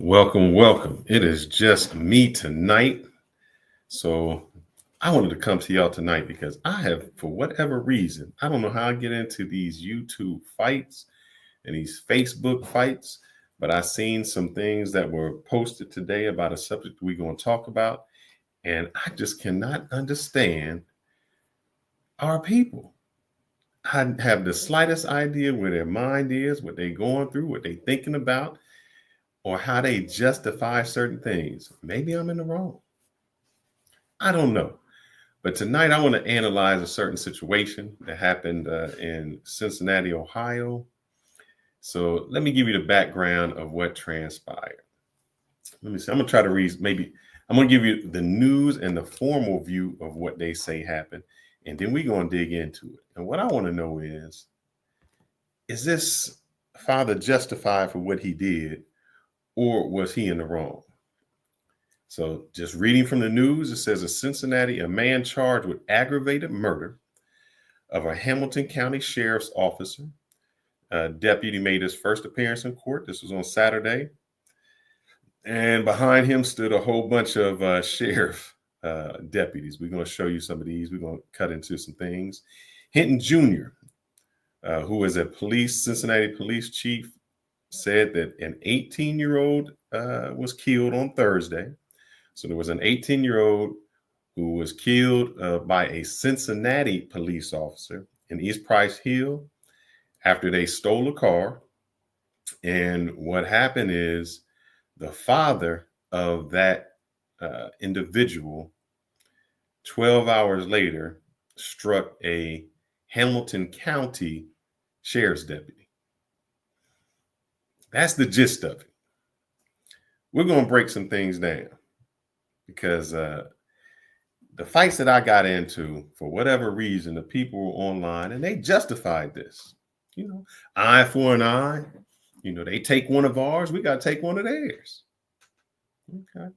Welcome, welcome. It is just me tonight. So I wanted to come to y'all tonight because I have, for whatever reason, I don't know how I get into these YouTube fights and these Facebook fights, but I seen some things that were posted today about a subject we're going to talk about. And I just cannot understand our people. I have the slightest idea where their mind is, what they're going through, what they're thinking about, or how they justify certain things. Maybe I'm in the wrong. I don't know. But tonight I want to analyze a certain situation that happened in Cincinnati, Ohio. So let me give you the background of what transpired. Let me see. I'm going to try to read, maybe I'm going to give you the news and the formal view of what they say happened. And then we're going to dig into it. And what I want to know is this father justified for what he did, or was he in the wrong? So just reading from the news, it says in Cincinnati, a man charged with aggravated murder of a Hamilton County Sheriff's officer. A deputy made his first appearance in court. This was on Saturday. And behind him stood a whole bunch of sheriff deputies. We're going to show you some of these. We're going to cut into some things. Hinton Jr., who is a Cincinnati police chief, said that an 18-year-old was killed on Thursday. So there was an 18-year-old who was killed by a Cincinnati police officer in East Price Hill after they stole a car. And what happened is the father of that individual, 12 hours later, struck a Hamilton County sheriff's deputy. That's the gist of it. We're going to break some things down because the fights that I got into, for whatever reason, the people were online and they justified this. You know, eye for an eye. You know, they take one of ours, we got to take one of theirs. Okay.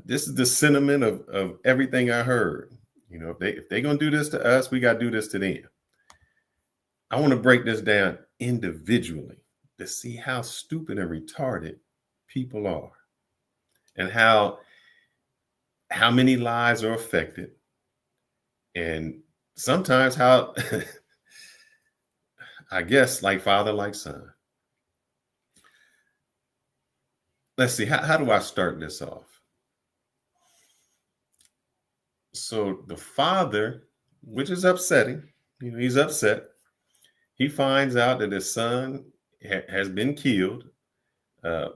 This is the sentiment of everything I heard. You know, if they're going to do this to us, we got to do this to them. I want to break this down individually to see how stupid and retarded people are and how many lives are affected, and sometimes how I guess like father, like son. Let's see, how do I start this off? So the father, which is upsetting, you know, he's upset. He finds out that his son has been killed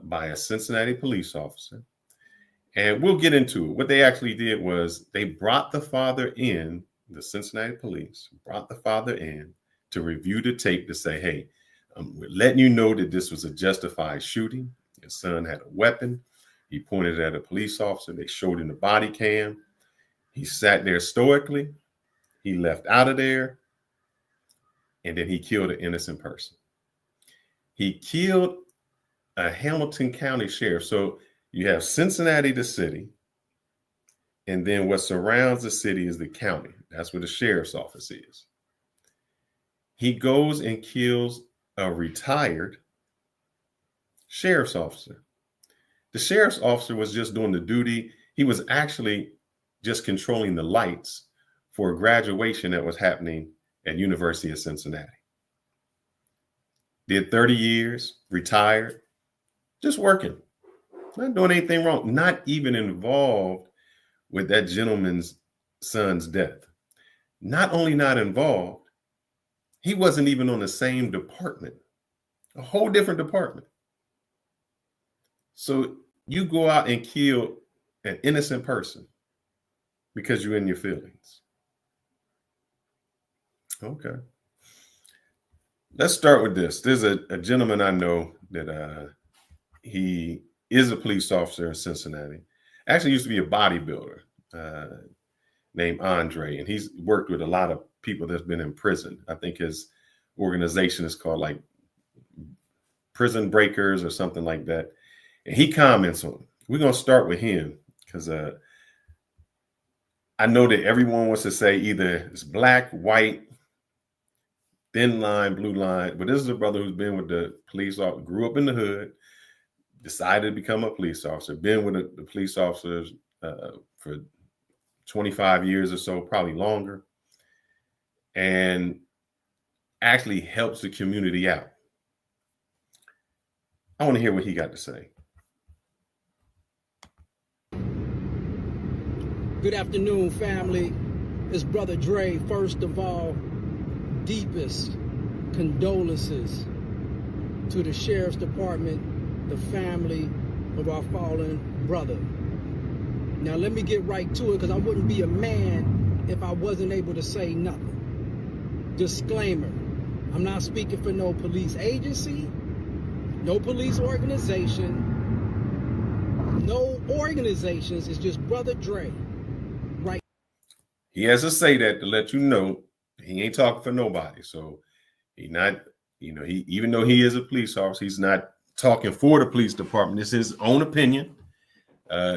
by a Cincinnati police officer. And we'll get into it. What they actually did was they brought the father in, the Cincinnati police brought the father in to review the tape to say, hey, we're letting you know that this was a justified shooting. Your son had a weapon. He pointed at a police officer. They showed him the body cam. He sat there stoically. He left out of there. And then he killed an innocent person. He killed a Hamilton County sheriff. So you have Cincinnati, the city, and then what surrounds the city is the county. That's where the sheriff's office is. He goes and kills a retired sheriff's officer. The sheriff's officer was just doing the duty. He was actually just controlling the lights for a graduation that was happening at University of Cincinnati. Did 30 years, retired, just working, not doing anything wrong, not even involved with that gentleman's son's death. Not only not involved, he wasn't even on the same department, a whole different department. So you go out and kill an innocent person because you're in your feelings. Okay. Let's start with this. There's a gentleman I know that he is a police officer in Cincinnati. Actually used to be a bodybuilder uh, named Andre, and he's worked with a lot of people that's been in prison. I think his organization is called like Prison Breakers or something like that. And he comments on it. We're going to start with him because I know that everyone wants to say either it's black, white, thin line, blue line, but this is a brother who's been with the police officer, grew up in the hood, decided to become a police officer, been with the police officers for 25 years or so, probably longer, and actually helps the community out. I want to hear what he got to say. Good afternoon, family. It's Brother Dre. First of all, deepest condolences to the Sheriff's Department, the family of our fallen brother. Now, let me get right to it because I wouldn't be a man if I wasn't able to say nothing. Disclaimer, I'm not speaking for no police agency, no police organization, no organizations. It's just Brother Dre. Right. He has to say that to let you know he ain't talking for nobody. So he not, he even though he is a police officer, he's not talking for the police department. It's his own opinion.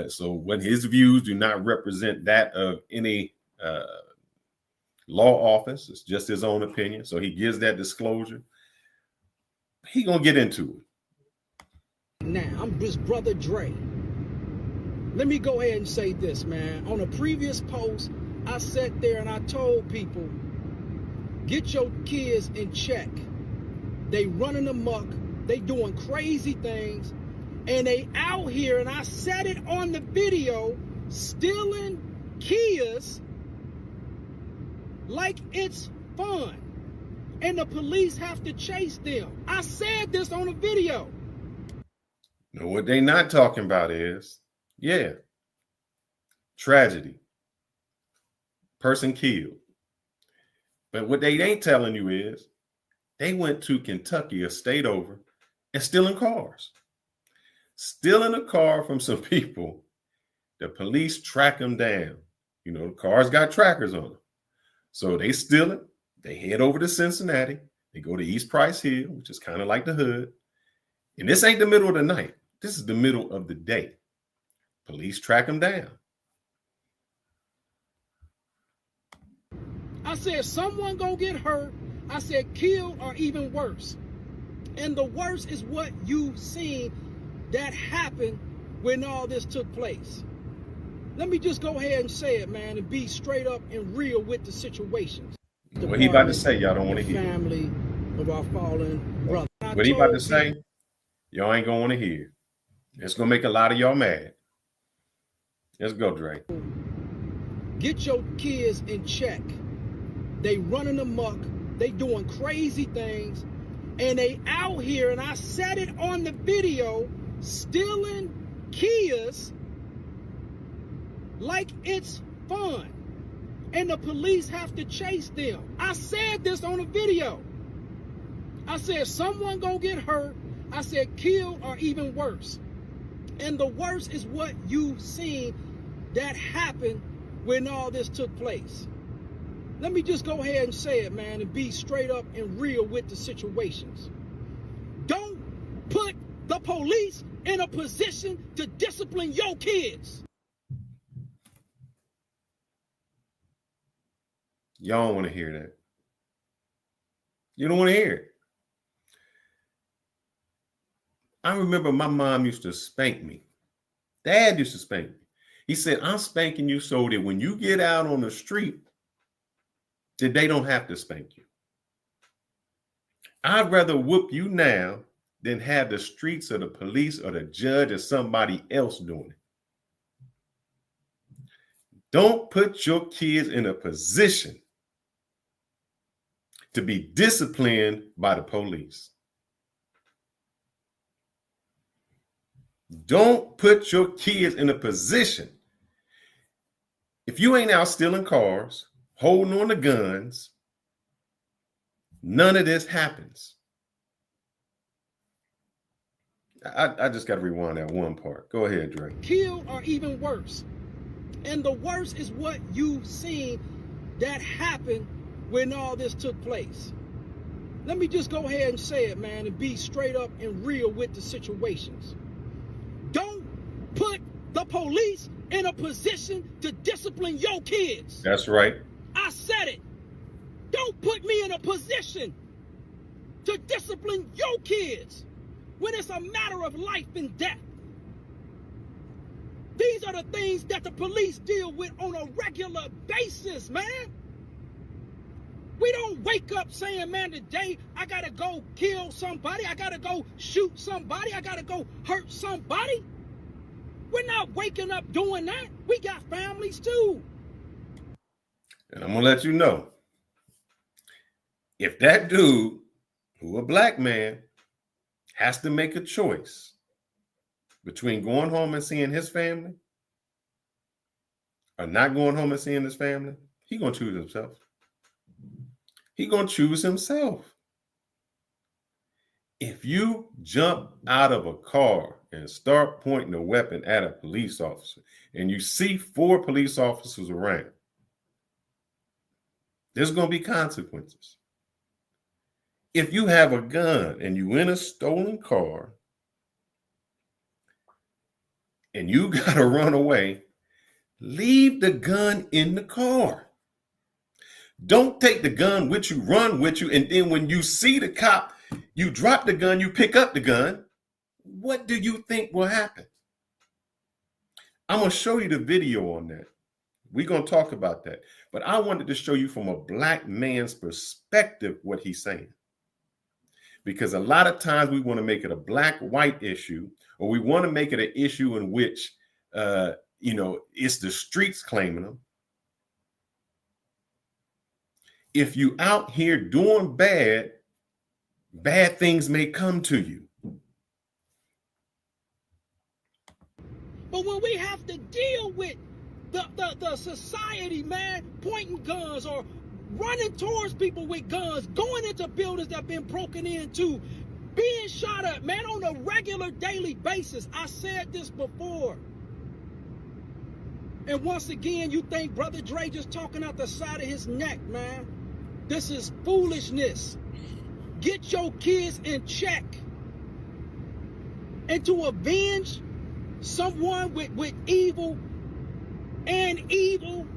So what his views do not represent that of any law office. It's just his own opinion. So he gives that disclosure. He gonna get into it. Now, I'm just Brother Dre. Let me go ahead and say this, man. On a previous post, I sat there and I told people, get your kids in check. They running amok. They doing crazy things. And they out here, and I said it on the video, stealing Kias like it's fun. And the police have to chase them. I said this on a video. Now, what they not talking about is, tragedy. Person killed. But what they ain't telling you is they went to Kentucky, a state over, and stealing cars. Stealing a car from some people. The police track them down. The cars got trackers on them. So they steal it. They head over to Cincinnati. They go to East Price Hill, which is kind of like the hood. And this ain't the middle of the night. This is the middle of the day. Police track them down. I said, someone gonna get hurt. I said, killed or even worse. And the worst is what you seen that happened when all this took place. Let me just go ahead and say it, man, and be straight up and real with the situations. What he about to say, y'all don't want to hear. Family of our fallen brother. What he about to say, y'all ain't gonna want to hear. It's gonna make a lot of y'all mad. Let's go, Dre. Get your kids in check. They running amok. They doing crazy things. And they out here, and I said it on the video, stealing Kias like it's fun. And the police have to chase them. I said this on a video. I said, someone gonna get hurt. I said, killed or even worse. And the worst is what you seen that happened when all this took place. Let me just go ahead and say it, man, and be straight up and real with the situations. Don't put the police in a position to discipline your kids. Y'all don't want to hear that. You don't want to hear it. I remember my mom used to spank me. Dad used to spank me. He said, I'm spanking you so that when you get out on the street, that they don't have to spank you. I'd rather whoop you now than have the streets or the police or the judge or somebody else doing it. Don't put your kids in a position to be disciplined by the police. Don't put your kids in a position. If you ain't out stealing cars, holding on to guns, None of this happens. I just got to rewind that one part. Go ahead, Dre. Killed or even worse. And the worst is what you seen that happened when all this took place. Let me just go ahead and say it, man, and be straight up and real with the situations. Don't put the police in a position to discipline your kids. That's right. I said it. Don't put me in a position to discipline your kids when it's a matter of life and death. These are the things that the police deal with on a regular basis, man. We don't wake up saying, man, today I gotta go kill somebody, I gotta go shoot somebody, I gotta go hurt somebody. We're not waking up doing that. We got families too. And I'm gonna let you know, if that dude, who a black man, has to make a choice between going home and seeing his family or not going home and seeing his family, he gonna choose himself. He gonna choose himself. If you jump out of a car and start pointing a weapon at a police officer and you see 4 police officers around, there's gonna be consequences. If you have a gun and you in a stolen car and you gotta run away, leave the gun in the car. Don't take the gun with you, run with you, and then when you see the cop, you drop the gun, you pick up the gun. What do you think will happen? I'm going to show you the video on that. We're going to talk about that. But I wanted to show you from a black man's perspective what he's saying. Because a lot of times we want to make it a black-white issue, or we want to make it an issue in which, it's the streets claiming them. If you out here doing bad, bad things may come to you. But when we have to deal with the society, man, pointing guns or running towards people with guns, going into buildings that have been broken into, being shot at, man, on a regular daily basis. I said this before. And once again, you think Brother Dre just talking out the side of his neck, man. This is foolishness. Get your kids in check. And to avenge someone with evil and evil.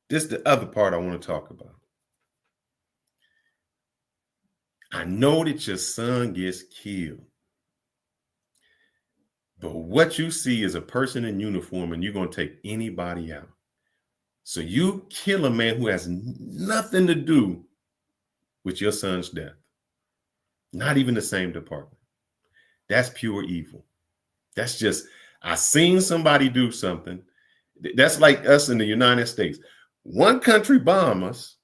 This is the other part I want to talk about. I know that your son gets killed. But what you see is a person in uniform and you're going to take anybody out. So you kill a man who has nothing to do with your son's death. Not even the same department. That's pure evil. That's just, I seen somebody do something. That's like us in the United States. One country bomb us,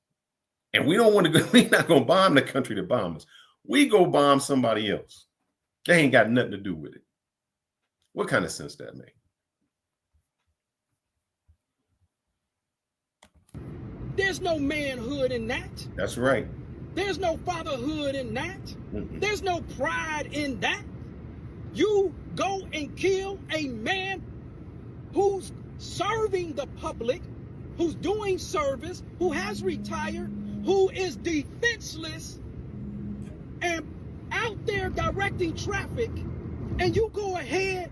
and we don't want to go, we're not going to bomb the country that bombed us. We go bomb somebody else. They ain't got nothing to do with it. What kind of sense that make? There's no manhood in that. That's right. There's no fatherhood in that. Mm-mm. There's no pride in that. You go and kill a man who's serving the public, who's doing service, who has retired, who is defenseless and out there directing traffic, and you go ahead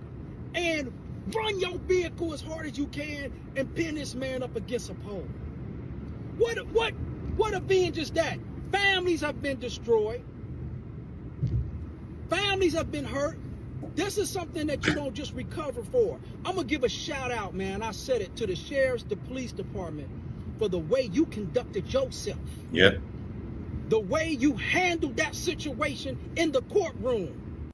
and run your vehicle as hard as you can and pin this man up against a pole. What avenge is that? Families have been destroyed. Families have been hurt. This is something that you don't just recover for. I'm going to give a shout out, man. I said it, to the sheriffs, the police department, for the way you conducted yourself. Yeah. The way you handled that situation in the courtroom.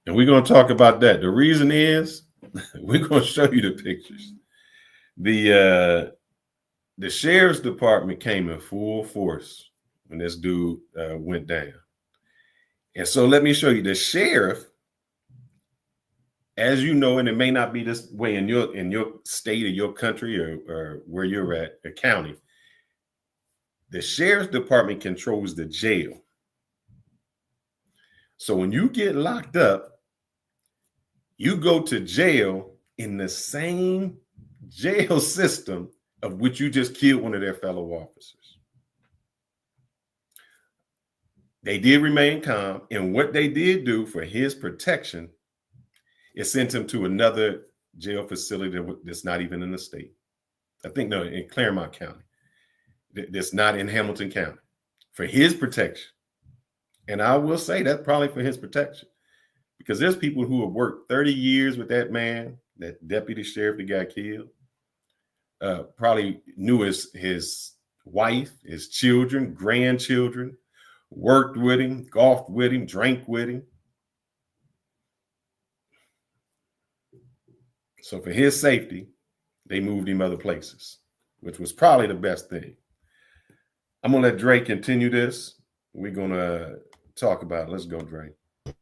And we're going to talk about that. The reason is, we're going to show you the pictures. The sheriff's department came in full force when this dude went down. And so let me show you the sheriff, as you know, and it may not be this way in your state or your country or where you're at, a county. The sheriff's department controls the jail. So when you get locked up, you go to jail in the same jail system of which you just killed one of their fellow officers. They did remain calm, and what they did do for his protection is sent him to another jail facility that's not even in the state. I think, no, in Claremont County. That's not in Hamilton County for his protection. And I will say that probably for his protection, because there's people who have worked 30 years with that man, that deputy sheriff that got killed, probably knew his wife, his children, grandchildren, worked with him, golfed with him, drank with him. So for his safety, they moved him other places, which was probably the best thing. I'm going to let Dre continue this. We're going to talk about it. Let's go, Dre.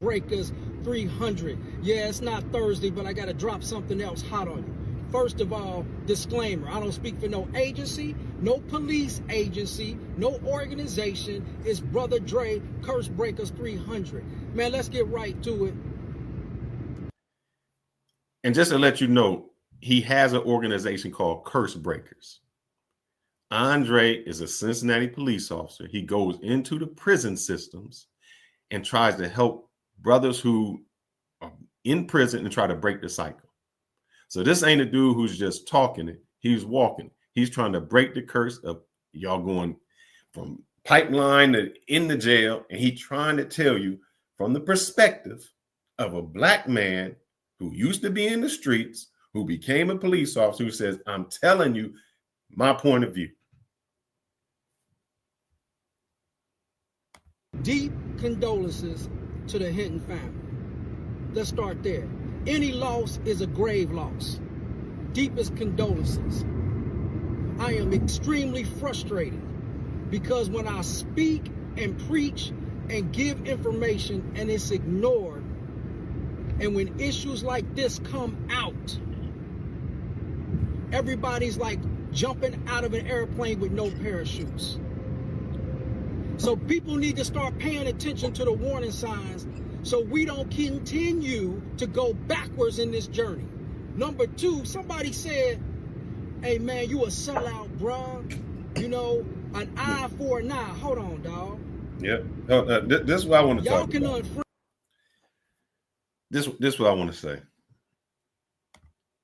Breakers 300. Yeah, it's not Thursday, but I got to drop something else hot on you. First of all, disclaimer, I don't speak for no agency, no police agency, no organization. It's Brother Dre, Curse Breakers 300. Man, let's get right to it. And just to let you know, he has an organization called Curse Breakers. Andre is a Cincinnati police officer. He goes into the prison systems and tries to help brothers who are in prison and try to break the cycle. So this ain't a dude who's just talking it. He's walking. He's trying to break the curse of y'all going from pipeline to in the jail. And he's trying to tell you from the perspective of a black man who used to be in the streets, who became a police officer, who says, I'm telling you my point of view. Deep condolences to the Hinton family. Let's start there. Any loss is a grave loss. Deepest condolences. I am extremely frustrated because when I speak and preach and give information and it's ignored, and when issues like this come out, everybody's like jumping out of an airplane with no parachutes. So people need to start paying attention to the warning signs so we don't continue to go backwards in this journey. Number two, somebody said, hey man, you a sellout, bruh. You know, an eye for an eye. Hold on, dog. Yeah. This is what I want to talk about. This is what I want to say.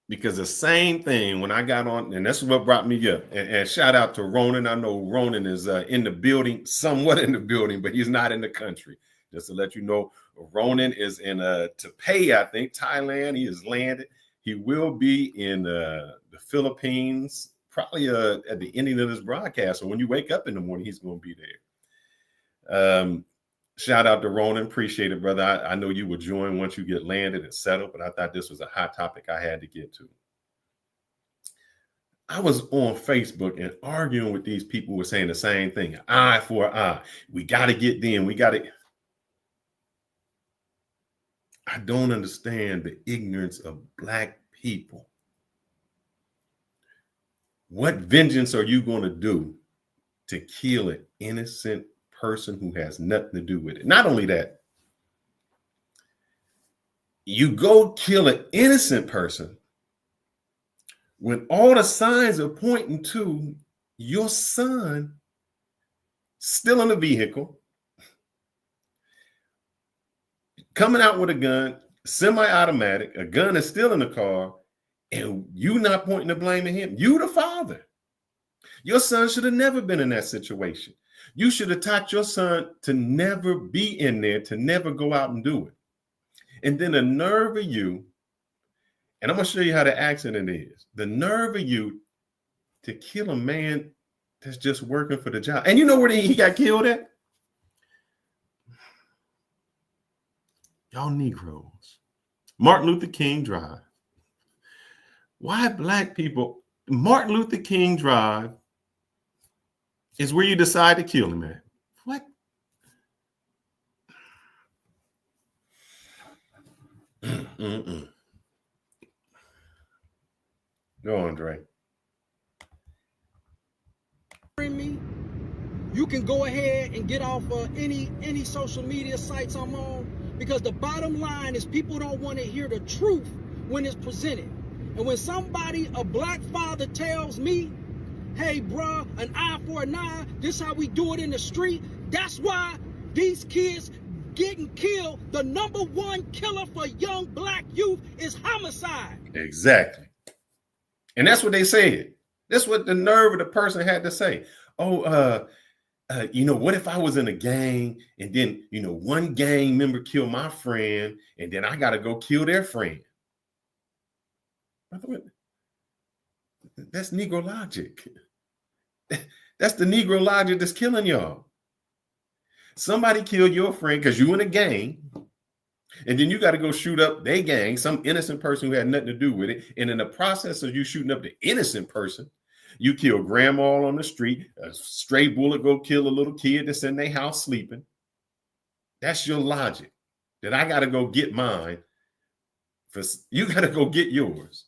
Because the same thing when I got on, and that's what brought me up. And shout out to Ronan. I know Ronan is in the building, somewhat in the building, but he's not in the country. Just to let you know, Ronan is in Taipei, I think, Thailand. He has landed. He will be in the Philippines, probably at the ending of this broadcast. So when you wake up in the morning, he's going to be there. Shout out to Ronan. Appreciate it, brother. I know you will join once you get landed and settled, but I thought this was a hot topic I had to get to. I was on Facebook and arguing with these people who were saying the same thing. Eye for an eye. We got to get them. We got to. I don't understand the ignorance of black people. What vengeance are you going to do to kill an innocent person who has nothing to do with it? Not only that, you go kill an innocent person when all the signs are pointing to your son still in the vehicle, coming out with a gun, semi-automatic, a gun is still in the car, and you not pointing the blame at him. You the father. Your son should have never been in that situation. You should have taught your son to never be in there, to never go out and do it. And then the nerve of you, and I'm going to show you how the accident is, the nerve of you to kill a man that's just working for the job. And you know where he got killed at? Y'all Negroes. Martin Luther King Drive. Why black people? Martin Luther King Drive is where you decide to kill him at. What? Go on, Dre. Me, You can go ahead and get off any social media sites I'm on, because the bottom line is people don't want to hear the truth when it's presented. And when somebody, a black father, tells me, hey, bruh, an eye for an eye, this how we do it in the street, that's why these kids getting killed. The number one killer for young black youth is homicide. Exactly. And that's what they said. That's what the nerve of the person had to say. Oh, what if I was in a gang and then, one gang member killed my friend and then I got to go kill their friend? That's Negro logic. That's the Negro logic that's killing y'all. Somebody killed your friend because you in a gang, and then you got to go shoot up their gang, some innocent person who had nothing to do with it. And in the process of you shooting up the innocent person, you kill grandma on the street, a stray bullet go kill a little kid that's in their house sleeping. That's your logic, that I got to go get mine. You got to go get yours.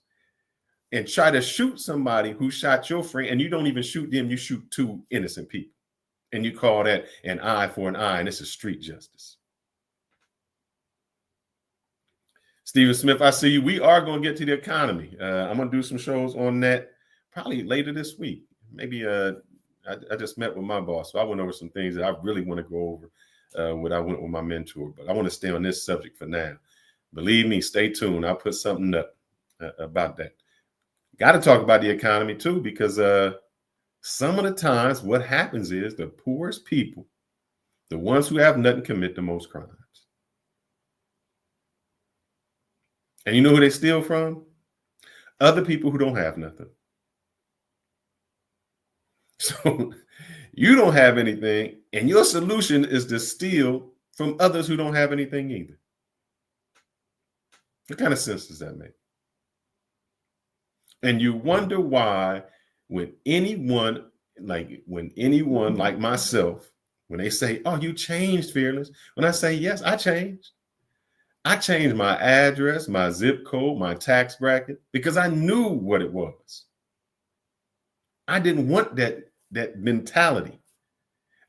And try to shoot somebody who shot your friend, and you don't even shoot them, you shoot two innocent people. And you call that an eye for an eye, and it's a street justice. Stephen Smith, I see you. We are going to get to the economy. I'm going to do some shows on that probably later this week. Maybe I just met with my boss, so I went over some things that I really want to go over when I went with my mentor. But I want to stay on this subject for now. Believe me, stay tuned. I'll put something up about that. Got to talk about the economy too, because some of the times what happens is the poorest people, the ones who have nothing, commit the most crimes. And you know who they steal from? Other people who don't have nothing. So you don't have anything, and your solution is to steal from others who don't have anything either. What kind of sense does that make? And you wonder why when anyone like myself, when they say, oh, you changed, Fearless, when I say, yes, I changed. I changed my address, my zip code, my tax bracket, because I knew what it was. I didn't want that mentality.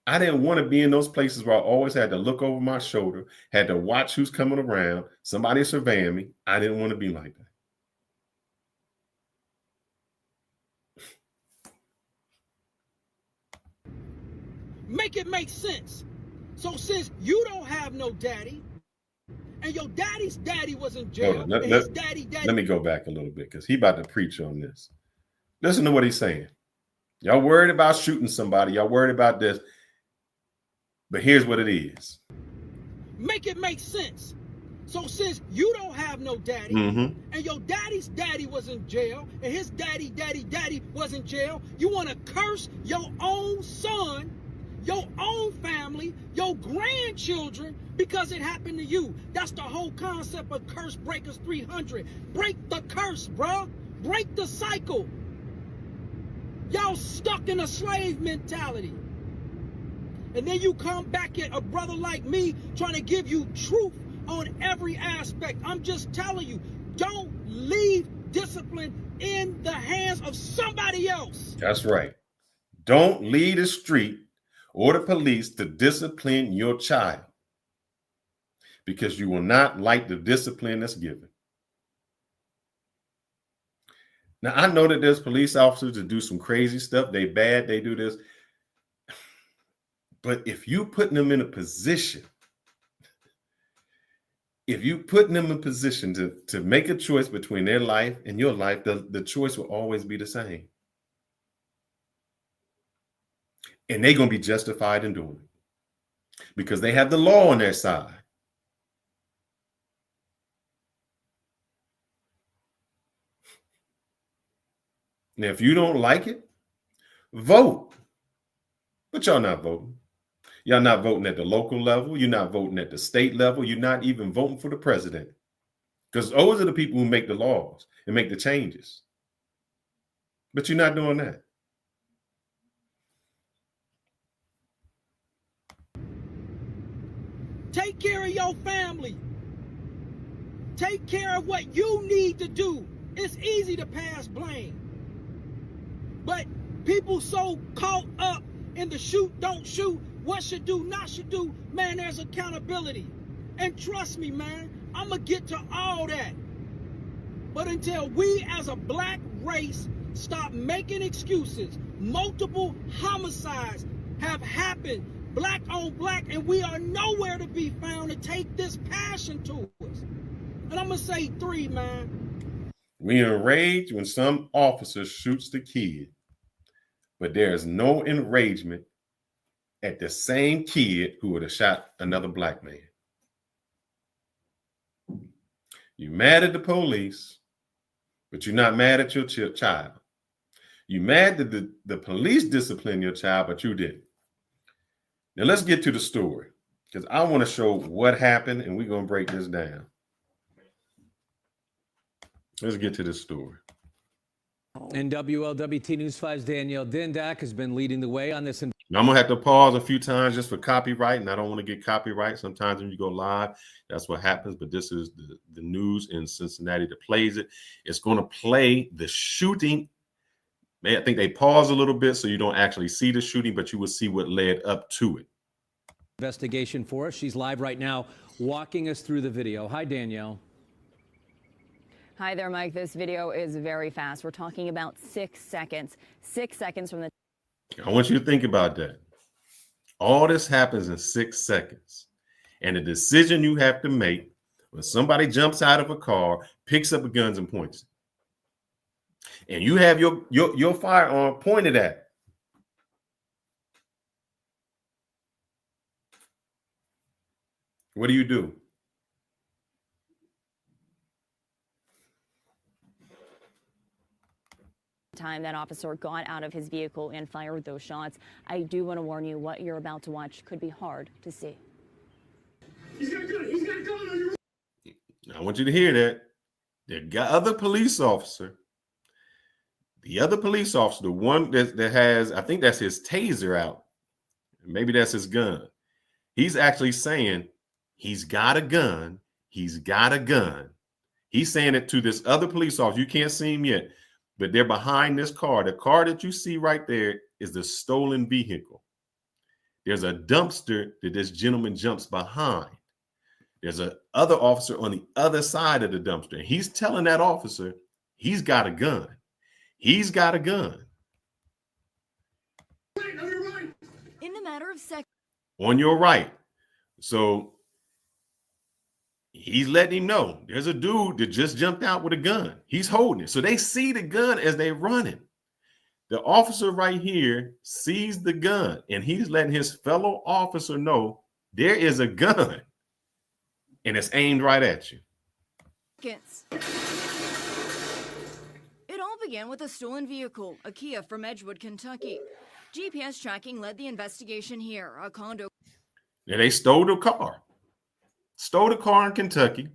I didn't want to be in those places where I always had to look over my shoulder, had to watch who's coming around, somebody surveying me. I didn't want to be like that. Make it make sense. So since you don't have no daddy, and your daddy's daddy was in jail, let me go back a little bit, because he about to preach on this. Listen to what he's saying. Y'all worried about shooting somebody. Y'all worried about this. But here's what it is. Make it make sense. So since you don't have no daddy, and your daddy's daddy was in jail, and his daddy was in jail, you want to curse your own son, your own family, your grandchildren, because it happened to you. That's the whole concept of Curse Breakers 300. Break the curse, bro. Break the cycle. Y'all stuck in a slave mentality. And then you come back at a brother like me trying to give you truth on every aspect. I'm just telling you, don't leave discipline in the hands of somebody else. That's right. Don't lead the street or the police to discipline your child, because you will not like the discipline that's given. Now, I know that there's police officers that do some crazy stuff. They bad, they do this. But if you putting them in a position, to make a choice between their life and your life, the choice will always be the same. And they're going to be justified in doing it because they have the law on their side. Now, if you don't like it, vote. But y'all not voting. Y'all not voting at the local level. You're not voting at the state level. You're not even voting for the president. Because those are the people who make the laws and make the changes. But you're not doing that. Take care of your family. Take care of what you need to do. It's easy to pass blame. But people so caught up in the shoot, don't shoot, what should do, not should do, man, there's accountability. And trust me, man, I'm going to get to all that. But until we as a black race stop making excuses, multiple homicides have happened, black on black, and we are nowhere to be found to take this passion to us. And I'm going to say 3, man. We enrage when some officer shoots the kid, but there is no enragement at the same kid who would have shot another black man. You're mad at the police, but you're not mad at your child. You're mad that the police disciplined your child, but you didn't. Now let's get to the story, because I want to show what happened, and we're going to break this down. Let's get to this story. And WLWT News 5's Danielle Dindak has been leading the way on this. Now, I'm going to have to pause a few times just for copyright, and I don't want to get copyright. Sometimes when you go live, that's what happens. But this is the news in Cincinnati that plays it. It's going to play the shooting. I think they pause a little bit so you don't actually see the shooting, but you will see what led up to it. Investigation for us. She's live right now walking us through the video. Hi, Danielle. Hi there, Mike. This video is very fast. We're talking about 6 seconds. 6 seconds from the... I want you to think about that. All this happens in 6 seconds. And the decision you have to make when somebody jumps out of a car, picks up a gun and points it. And you have your firearm pointed at it. What do? Time that officer got out of his vehicle and fired those shots. I do want to warn you, what you're about to watch could be hard to see. He's got a gun. He's got a gun on your... I want you to hear that. The other police officer, the one that has, I think that's his taser out. Maybe that's his gun. He's actually saying he's got a gun. He's got a gun. He's saying it to this other police officer. You can't see him yet, but they're behind this car. The car that you see right there is the stolen vehicle. There's a dumpster that this gentleman jumps behind. There's a other officer on the other side of the dumpster. And he's telling that officer he's got a gun. He's got a gun. In a matter of seconds. On your right. So he's letting him know there's a dude that just jumped out with a gun. He's holding it. So they see the gun as they're running. The officer right here sees the gun, and he's letting his fellow officer know there is a gun, and it's aimed right at you. It all began with a stolen vehicle, a Kia from Edgewood, Kentucky. GPS tracking led the investigation here, a condo. Now they stole the car. Stole the car in Kentucky.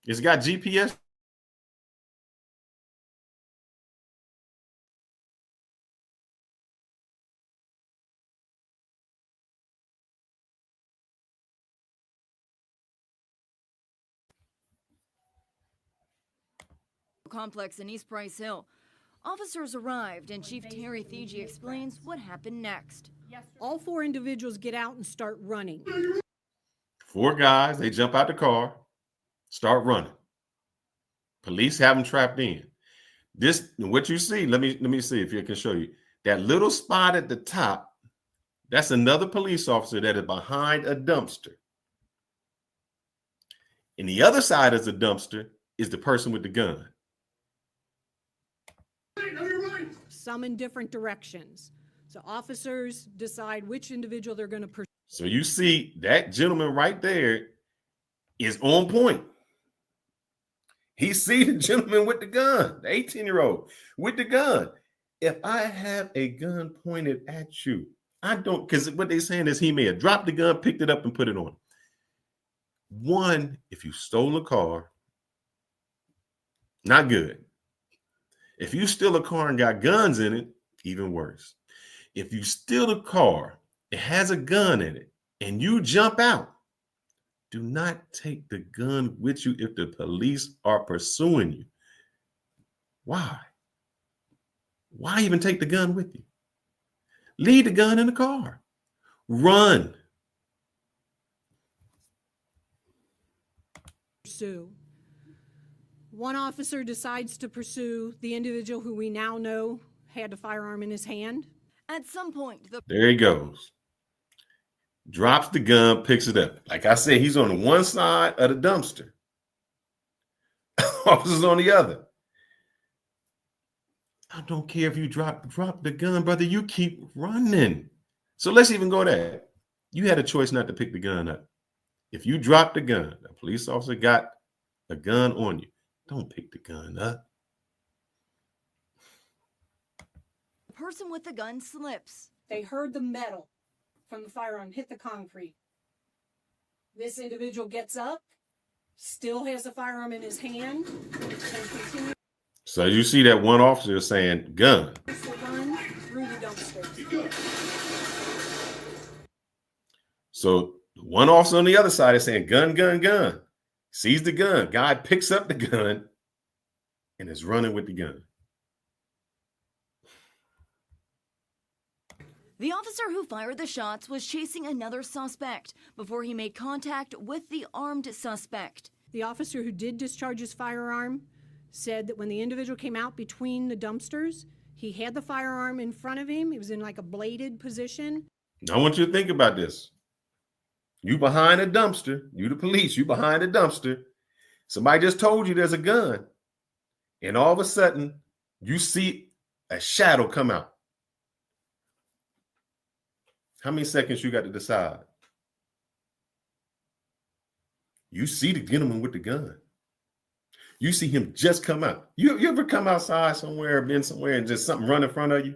It's got GPS. Complex in East Price Hill. Officers arrived and Chief Terry Thiegy explains what happened next. All 4 individuals get out and start running. 4 guys, they jump out the car, start running. Police have them trapped in. This, what you see, let me see if I can show you. That little spot at the top, that's another police officer that is behind a dumpster. And the other side of the dumpster is the person with the gun. Some in different directions. So officers decide which individual they're going to pursue. So you see that gentleman right there is on point. He sees the gentleman with the gun, the 18-year-old with the gun. If I have a gun pointed at you, I don't, because what they're saying is he may have dropped the gun, picked it up, and put it on. One, if you stole a car, not good. If you steal a car and got guns in it, even worse. If you steal a car, it has a gun in it, and you jump out, do not take the gun with you if the police are pursuing you. Why? Why even take the gun with you? Leave the gun in the car. Run. Pursue. One officer decides to pursue the individual who we now know had a firearm in his hand. At some point, There he goes. Drops the gun, picks it up. Like I said, he's on the one side of the dumpster. Officers on the other. I don't care if you drop the gun, brother. You keep running. So let's even go there. You had a choice not to pick the gun up. If you drop the gun, a police officer got a gun on you, don't pick the gun up. the person with the gun slips. They heard the metal from the firearm hit the concrete. This individual gets up, still has the firearm in his hand, and continues So you see that one officer saying gun. the gun through the dumpster. So one officer on the other side is saying gun, gun, gun. Sees the gun. Guy picks up the gun and is running with the gun. The officer who fired the shots was chasing another suspect before he made contact with the armed suspect. The officer who did discharge his firearm said that when the individual came out between the dumpsters, he had the firearm in front of him. He was in like a bladed position. I want you to think about this. You behind a dumpster. You the police. You behind a dumpster. Somebody just told you there's a gun. And all of a sudden, you see a shadow come out. How many seconds you got to decide? You see the gentleman with the gun. You see him just come out. You ever come outside somewhere, been somewhere, and just something run in front of you?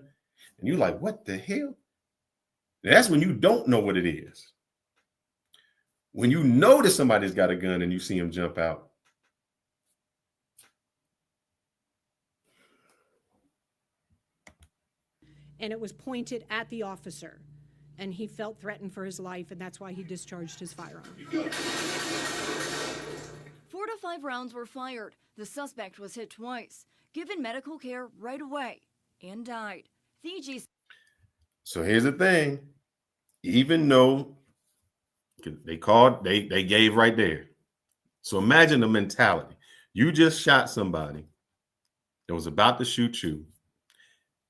And you're like, what the hell? That's when you don't know what it is. When you notice somebody's got a gun and you see him jump out. And it was pointed at the officer. And he felt threatened for his life, and that's why he discharged his firearm. 4 to 5 rounds were fired. The suspect was hit twice, given medical care right away, and died. The EG. So here's the thing. Even though they gave right there. So imagine the mentality. You just shot somebody that was about to shoot you,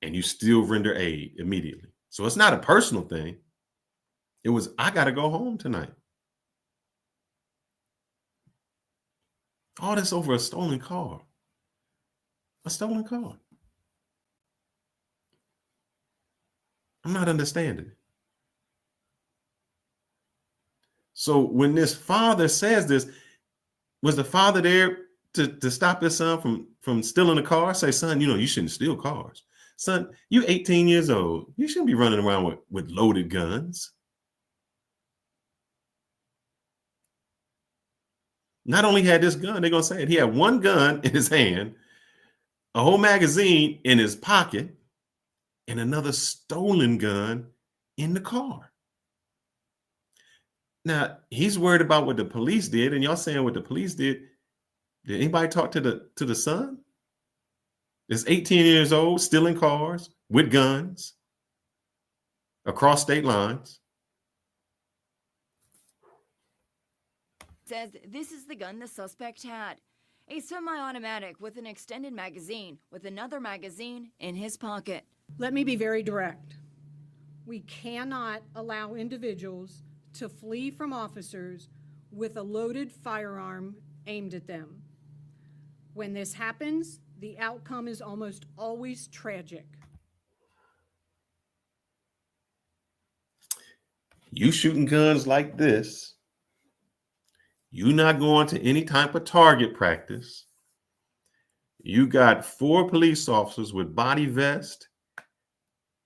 and you still render aid immediately. So it's not a personal thing. It was, I got to go home tonight. All this over a stolen car. A stolen car. I'm not understanding it. So when this father says this, was the father there to stop his son from stealing a car? Say, son, you shouldn't steal cars. Son, you 18 years old. You shouldn't be running around with loaded guns. Not only had this gun, they're going to say it. He had one gun in his hand, a whole magazine in his pocket, and another stolen gun in the car. Now, he's worried about what the police did, and y'all saying what the police did. Did anybody talk to the son? Is 18 years old, stealing cars with guns across state lines. Says this is the gun the suspect had. A semi-automatic with an extended magazine with another magazine in his pocket. Let me be very direct. We cannot allow individuals to flee from officers with a loaded firearm aimed at them. When this happens, the outcome is almost always tragic. You shooting guns like this, you not going to any type of target practice. You got 4 police officers with body vests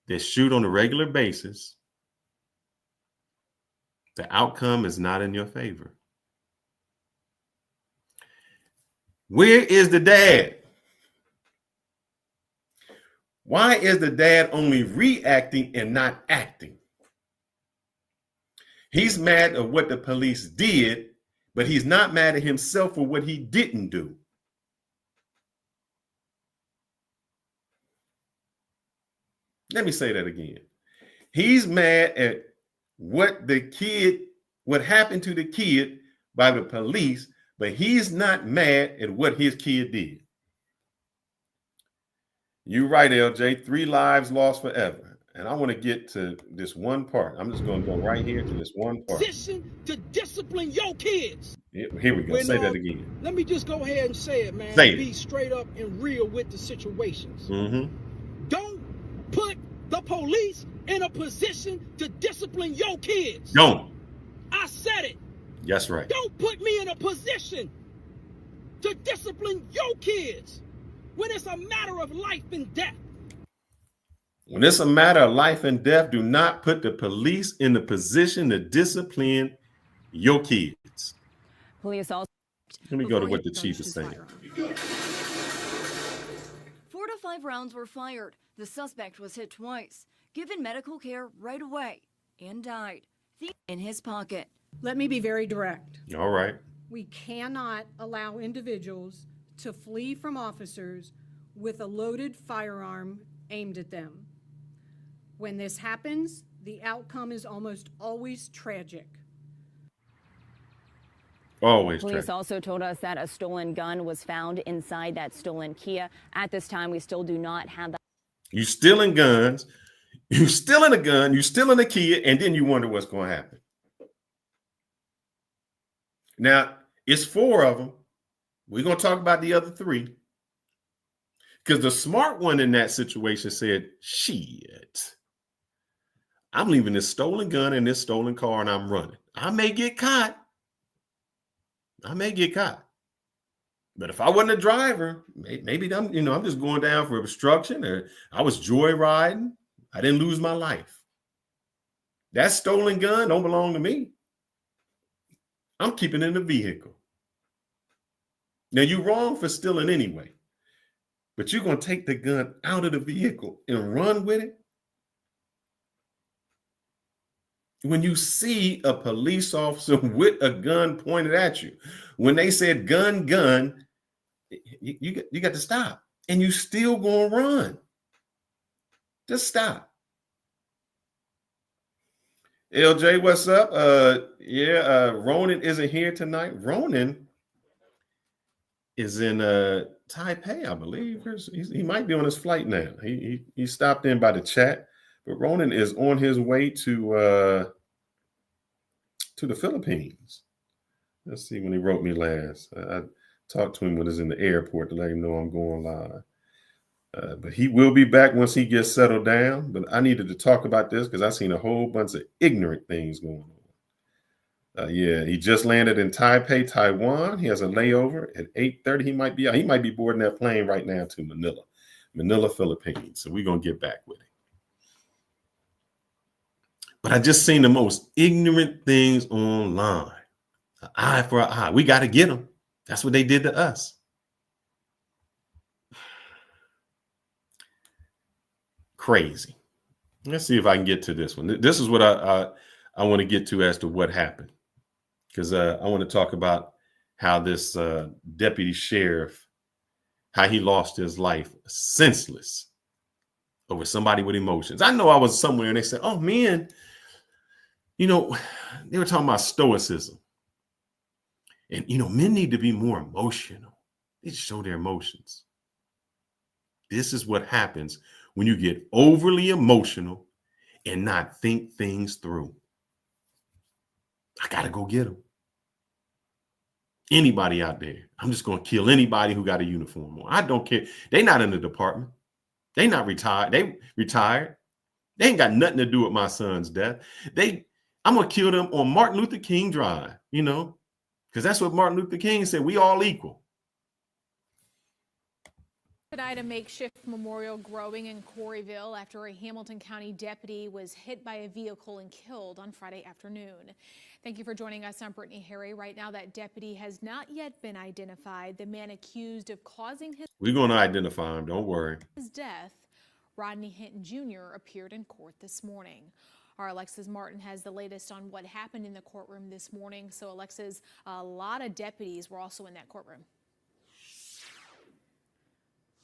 that shoot on a regular basis. The outcome is not in your favor. Where is the dad? Why is the dad only reacting and not acting? He's mad at what the police did, but he's not mad at himself for what he didn't do. Let me say that again. He's mad at what happened to the kid by the police, but he's not mad at what his kid did. You're right, LJ. 3 lives lost forever. And I want to get to this one part. I'm just going to go right here to this one part. Position to discipline your kids. Here we go. Say that again. Let me just go ahead and say it, man. Say it. Be straight up and real with the situations. Don't put the police in a position to discipline your kids. Don't. I said it. That's right. Don't put me in a position to discipline your kids when it's a matter of life and death. When it's a matter of life and death, do not put the police in the position to discipline your kids. Police also. Let me go to what the chief is saying. 4 to 5 rounds were fired. The suspect was hit twice, given medical care right away, and died. In his pocket. Let me be very direct. All right. We cannot allow individuals to flee from officers with a loaded firearm aimed at them. When this happens, the outcome is almost always tragic. Always Police tragic. also told us that a stolen gun was found inside that stolen Kia. At this time, we still do not have that. You stealing guns, you stealing a gun, you stealing a Kia, and then you wonder what's going to happen. Now, it's 4 of them. We're going to talk about the other 3. Because the smart one in that situation said, shit, I'm leaving this stolen gun in this stolen car and I'm running. I may get caught. But if I wasn't a driver, maybe I'm just going down for obstruction, or I was joyriding. I didn't lose my life. That stolen gun don't belong to me. I'm keeping it in the vehicle. Now, you're wrong for stealing anyway, but you're going to take the gun out of the vehicle and run with it? When you see a police officer with a gun pointed at you, when they said gun, you got to stop, and you still going to run. Just stop. LJ, what's up? Ronan isn't here tonight. Ronan is in Taipei, I believe. He might be on his flight now. He stopped in by the chat, but Ronan is on his way to the Philippines. Let's see when he wrote me last. I talked to him when he was in the airport to let him know I'm going live. But he will be back once he gets settled down. But I needed to talk about this because I've seen a whole bunch of ignorant things going on. He just landed in Taipei, Taiwan. He has a layover at 8:30. He might be out. He might be boarding that plane right now to Manila, Philippines. So we're going to get back with him. But I just seen the most ignorant things online. An eye for an eye. We got to get them. That's what they did to us. Crazy. Let's see if I can get to this one. This is what I want to get to as to what happened, because I want to talk about how this deputy sheriff, how he lost his life senseless over somebody with emotions. I know I was somewhere and they said, oh, man, they were talking about stoicism. And, men need to be more emotional. They just show their emotions. This is what happens when you get overly emotional and not think things through. I got to go get them. Anybody out there, I'm just going to kill anybody who got a uniform on. I don't care. They're not in the department. They not retired. They retired. They ain't got nothing to do with my son's death. I'm going to kill them on Martin Luther King Drive, because that's what Martin Luther King said. We all equal. Tonight, a makeshift memorial growing in Corryville after a Hamilton County deputy was hit by a vehicle and killed on Friday afternoon. Thank you for joining us. I'm Brittany Harry. Right now, that deputy has not yet been identified. The man accused of causing We're going to identify him. Don't worry. His death, Rodney Hinton Jr., appeared in court this morning. Our Alexis Martin has the latest on what happened in the courtroom this morning. So, Alexis, a lot of deputies were also in that courtroom.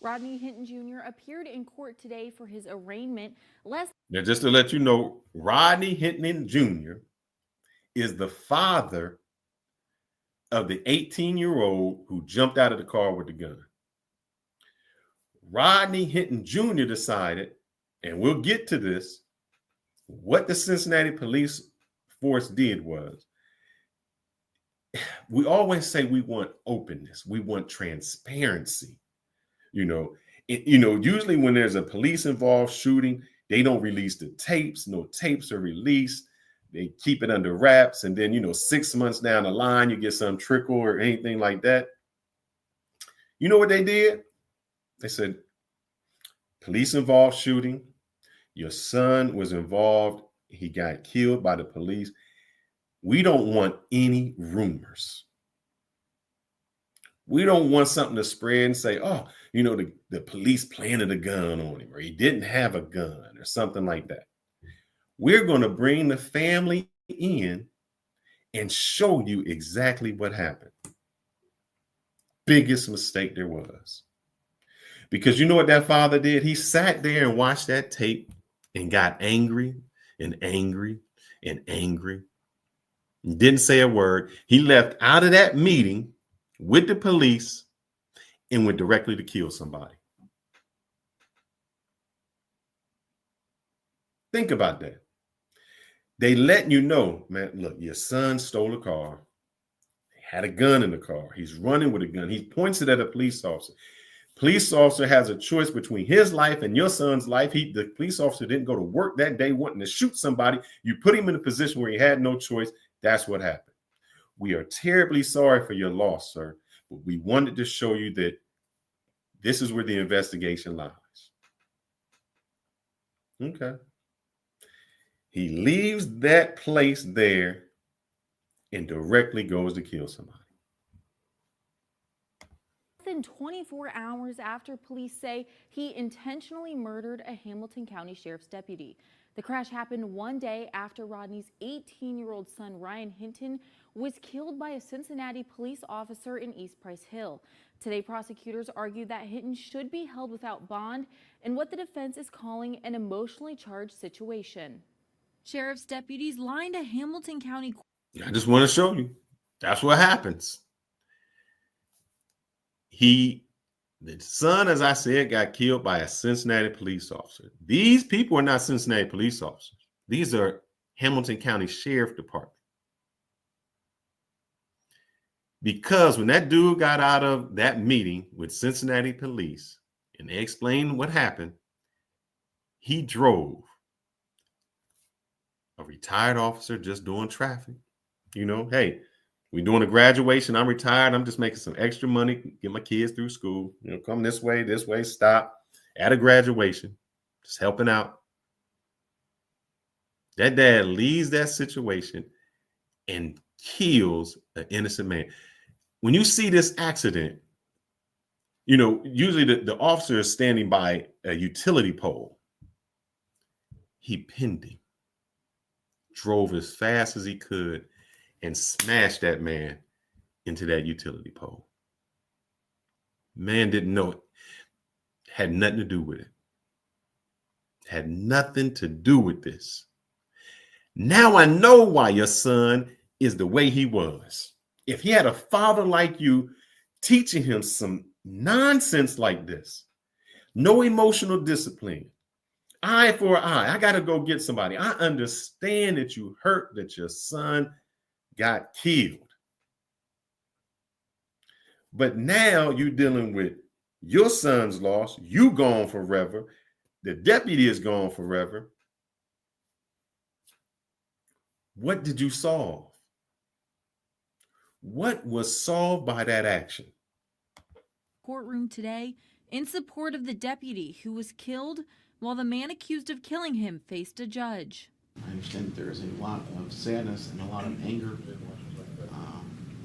Rodney Hinton Jr. appeared in court today for his arraignment. Now, just to let you know, Rodney Hinton Jr. is the father of the 18-year-old who jumped out of the car with the gun. Rodney Hinton Jr. decided, and we'll get to this, what the Cincinnati police force did was, we always say we want openness, we want transparency. Usually when there's a police involved shooting, they don't release the tapes. No tapes are released. They keep it under wraps. And then, 6 months down the line, you get some trickle or anything like that. You know what they did? They said, police involved shooting. Your son was involved. He got killed by the police. We don't want any rumors. We don't want something to spread and say, oh, the police planted a gun on him, or he didn't have a gun, or something like that. We're going to bring the family in and show you exactly what happened. Biggest mistake there was. Because you know what that father did? He sat there and watched that tape and got angry and angry and angry. He didn't say a word. He left out of that meeting with the police and went directly to kill somebody. Think about that. They letting you know, man, look, your son stole a car. He had a gun in the car. He's running with a gun. He points it at a police officer. Police officer has a choice between his life and your son's life. The police officer didn't go to work that day wanting to shoot somebody. You put him in a position where he had no choice. That's what happened. We are terribly sorry for your loss, sir, but we wanted to show you that this is where the investigation lies. Okay. He leaves that place there and directly goes to kill somebody. Than 24 hours after police say he intentionally murdered a Hamilton County Sheriff's deputy. The crash happened one day after Rodney's 18-year-old son, Ryan Hinton, was killed by a Cincinnati police officer in East Price Hill. Today, prosecutors argued that Hinton should be held without bond in what the defense is calling an emotionally charged situation. Sheriff's deputies lined a Hamilton County. I just want to show you. That's what happens. The son, as I said, got killed by a Cincinnati police officer. These people are not Cincinnati police officers. These are Hamilton County Sheriff Department. Because when that dude got out of that meeting with Cincinnati police and they explained what happened, he drove a retired officer just doing traffic. Hey, we're doing a graduation. I'm retired. I'm just making some extra money, get my kids through school. Come this way, stop at a graduation, just helping out. That dad leaves that situation and kills an innocent man. When you see this accident, usually the officer is standing by a utility pole. He pinned him, drove as fast as he could, and smashed that man into that utility pole. Man didn't know it. Had nothing to do with it. Had nothing to do with this. Now I know why your son is the way he was. If he had a father like you teaching him some nonsense like this, no emotional discipline, eye for eye, I got to go get somebody. I understand that you hurt that your son got killed. But now you're dealing with your son's loss. You gone forever. The deputy is gone forever. What did you solve? What was solved by that action? Courtroom today in support of the deputy who was killed while the man accused of killing him faced a judge. I understand that there is a lot of sadness and a lot of anger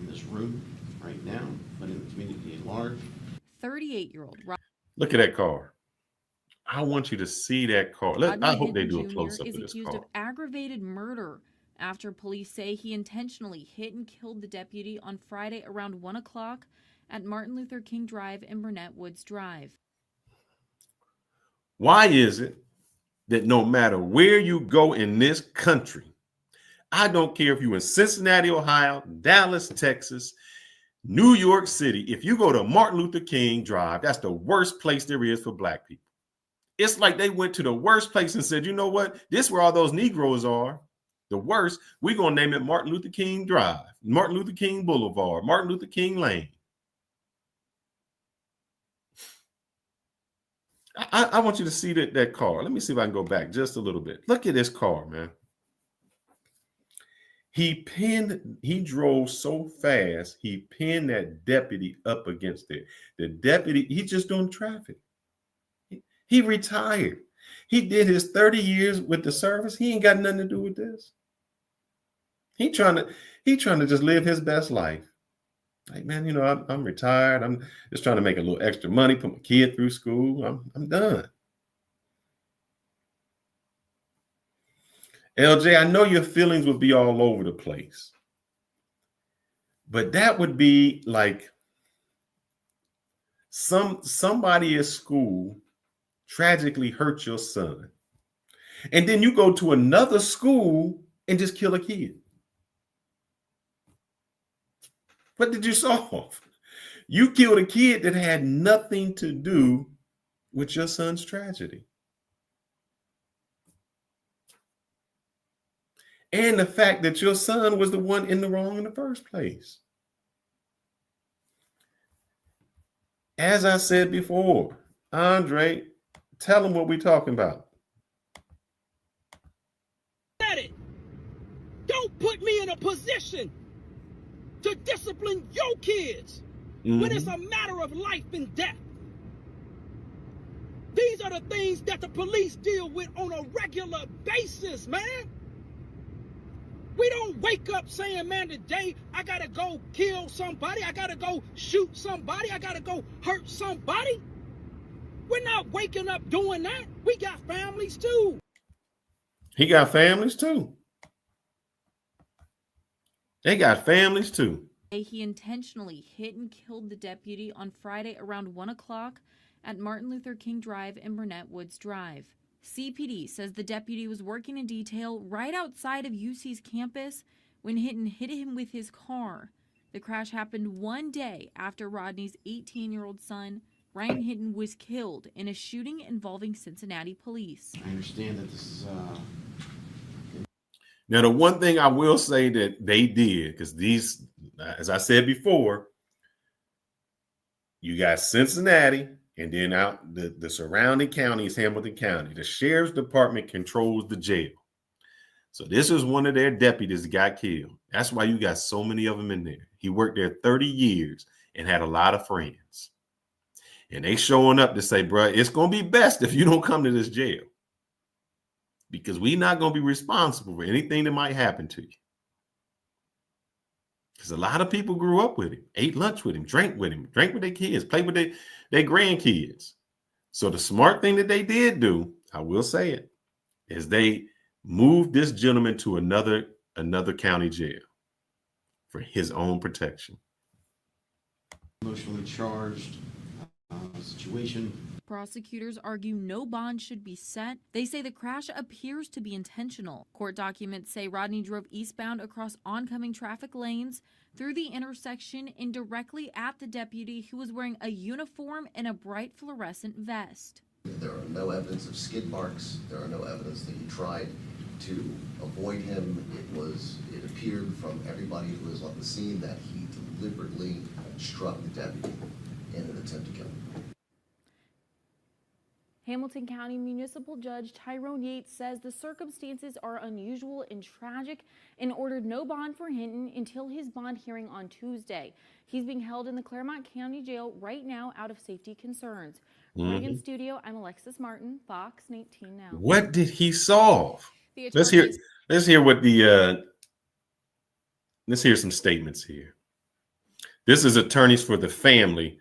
in this room right now, but in the community at large. 38-year-old. Look at that car. I want you to see that car. I hope they do a close-up of this car. Is accused of aggravated murder after police say he intentionally hit and killed the deputy on Friday around 1 o'clock at Martin Luther King Drive and Burnett Woods Drive. Why is it that no matter where you go in this country, I don't care if you're in Cincinnati, Ohio, Dallas, Texas, New York City, if you go to Martin Luther King Drive, that's the worst place there is for black people. It's like they went to the worst place and said, you know what? This is where all those Negroes are. The worst. We're going to name it Martin Luther King Drive, Martin Luther King Boulevard, Martin Luther King Lane. I want you to see that car. Let me see if I can go back just a little bit. Look at this car, man. He drove so fast, he pinned that deputy up against it. The deputy, he's just doing traffic. He retired. He did his 30 years with the service. He ain't got nothing to do with this. He trying to just live his best life. Like, man, you know, I'm retired. I'm just trying to make a little extra money, put my kid through school. I'm done. LJ, I know your feelings would be all over the place, but that would be like somebody at school tragically hurt your son, and then you go to another school and just kill a kid. What did you solve? You killed a kid that had nothing to do with your son's tragedy. And the fact that your son was the one in the wrong in the first place. As I said before, Andre, tell them what we're talking about. Don't put me in a position to discipline your kids when it's a matter of life and death. These are the things that the police deal with on a regular basis, man. We don't wake up saying, man, today I gotta go kill somebody, I gotta go shoot somebody, I gotta go hurt somebody. We're not waking up doing that. We got families too. He got families too. They got families too. He intentionally hit and killed the deputy on Friday around 1 o'clock at Martin Luther King Drive and Burnett Woods Drive. CPD says the deputy was working in detail right outside of UC's campus when Hinton hit him with his car. The crash happened one day after Rodney's 18-year-old son, Ryan Hinton, was killed in a shooting involving Cincinnati police. I understand that this is Now, the one thing I will say that they did, because these, as I said before, you got Cincinnati, and then out the surrounding counties, Hamilton County. The sheriff's department controls the jail. So this is one of their deputies that got killed. That's why you got so many of them in there. He worked there 30 years and had a lot of friends. And they showing up to say, bro, it's going to be best if you don't come to this jail, because we're not going to be responsible for anything that might happen to you. Because a lot of people grew up with him, ate lunch with him, drank with their kids, played with their grandkids. So the smart thing that they did do, I will say it, is they moved this gentleman to another county jail for his own protection. emotionally charged situation. Prosecutors argue no bond should be set. They say the crash appears to be intentional. Court documents say Rodney drove eastbound across oncoming traffic lanes through the intersection and directly at the deputy, who was wearing a uniform and a bright fluorescent vest. There are no evidence of skid marks. There are no evidence that he tried to avoid him. It appeared from everybody who was on the scene that he deliberately struck the deputy in an attempt to kill him. Hamilton County Municipal Judge Tyrone Yates says the circumstances are unusual and tragic and ordered no bond for Hinton until his bond hearing on Tuesday. He's being held in the Claremont County Jail right now out of safety concerns. In studio, I'm Alexis Martin, Fox 19 Now. What did he solve? Let's hear what let's hear some statements here. This is attorneys for the family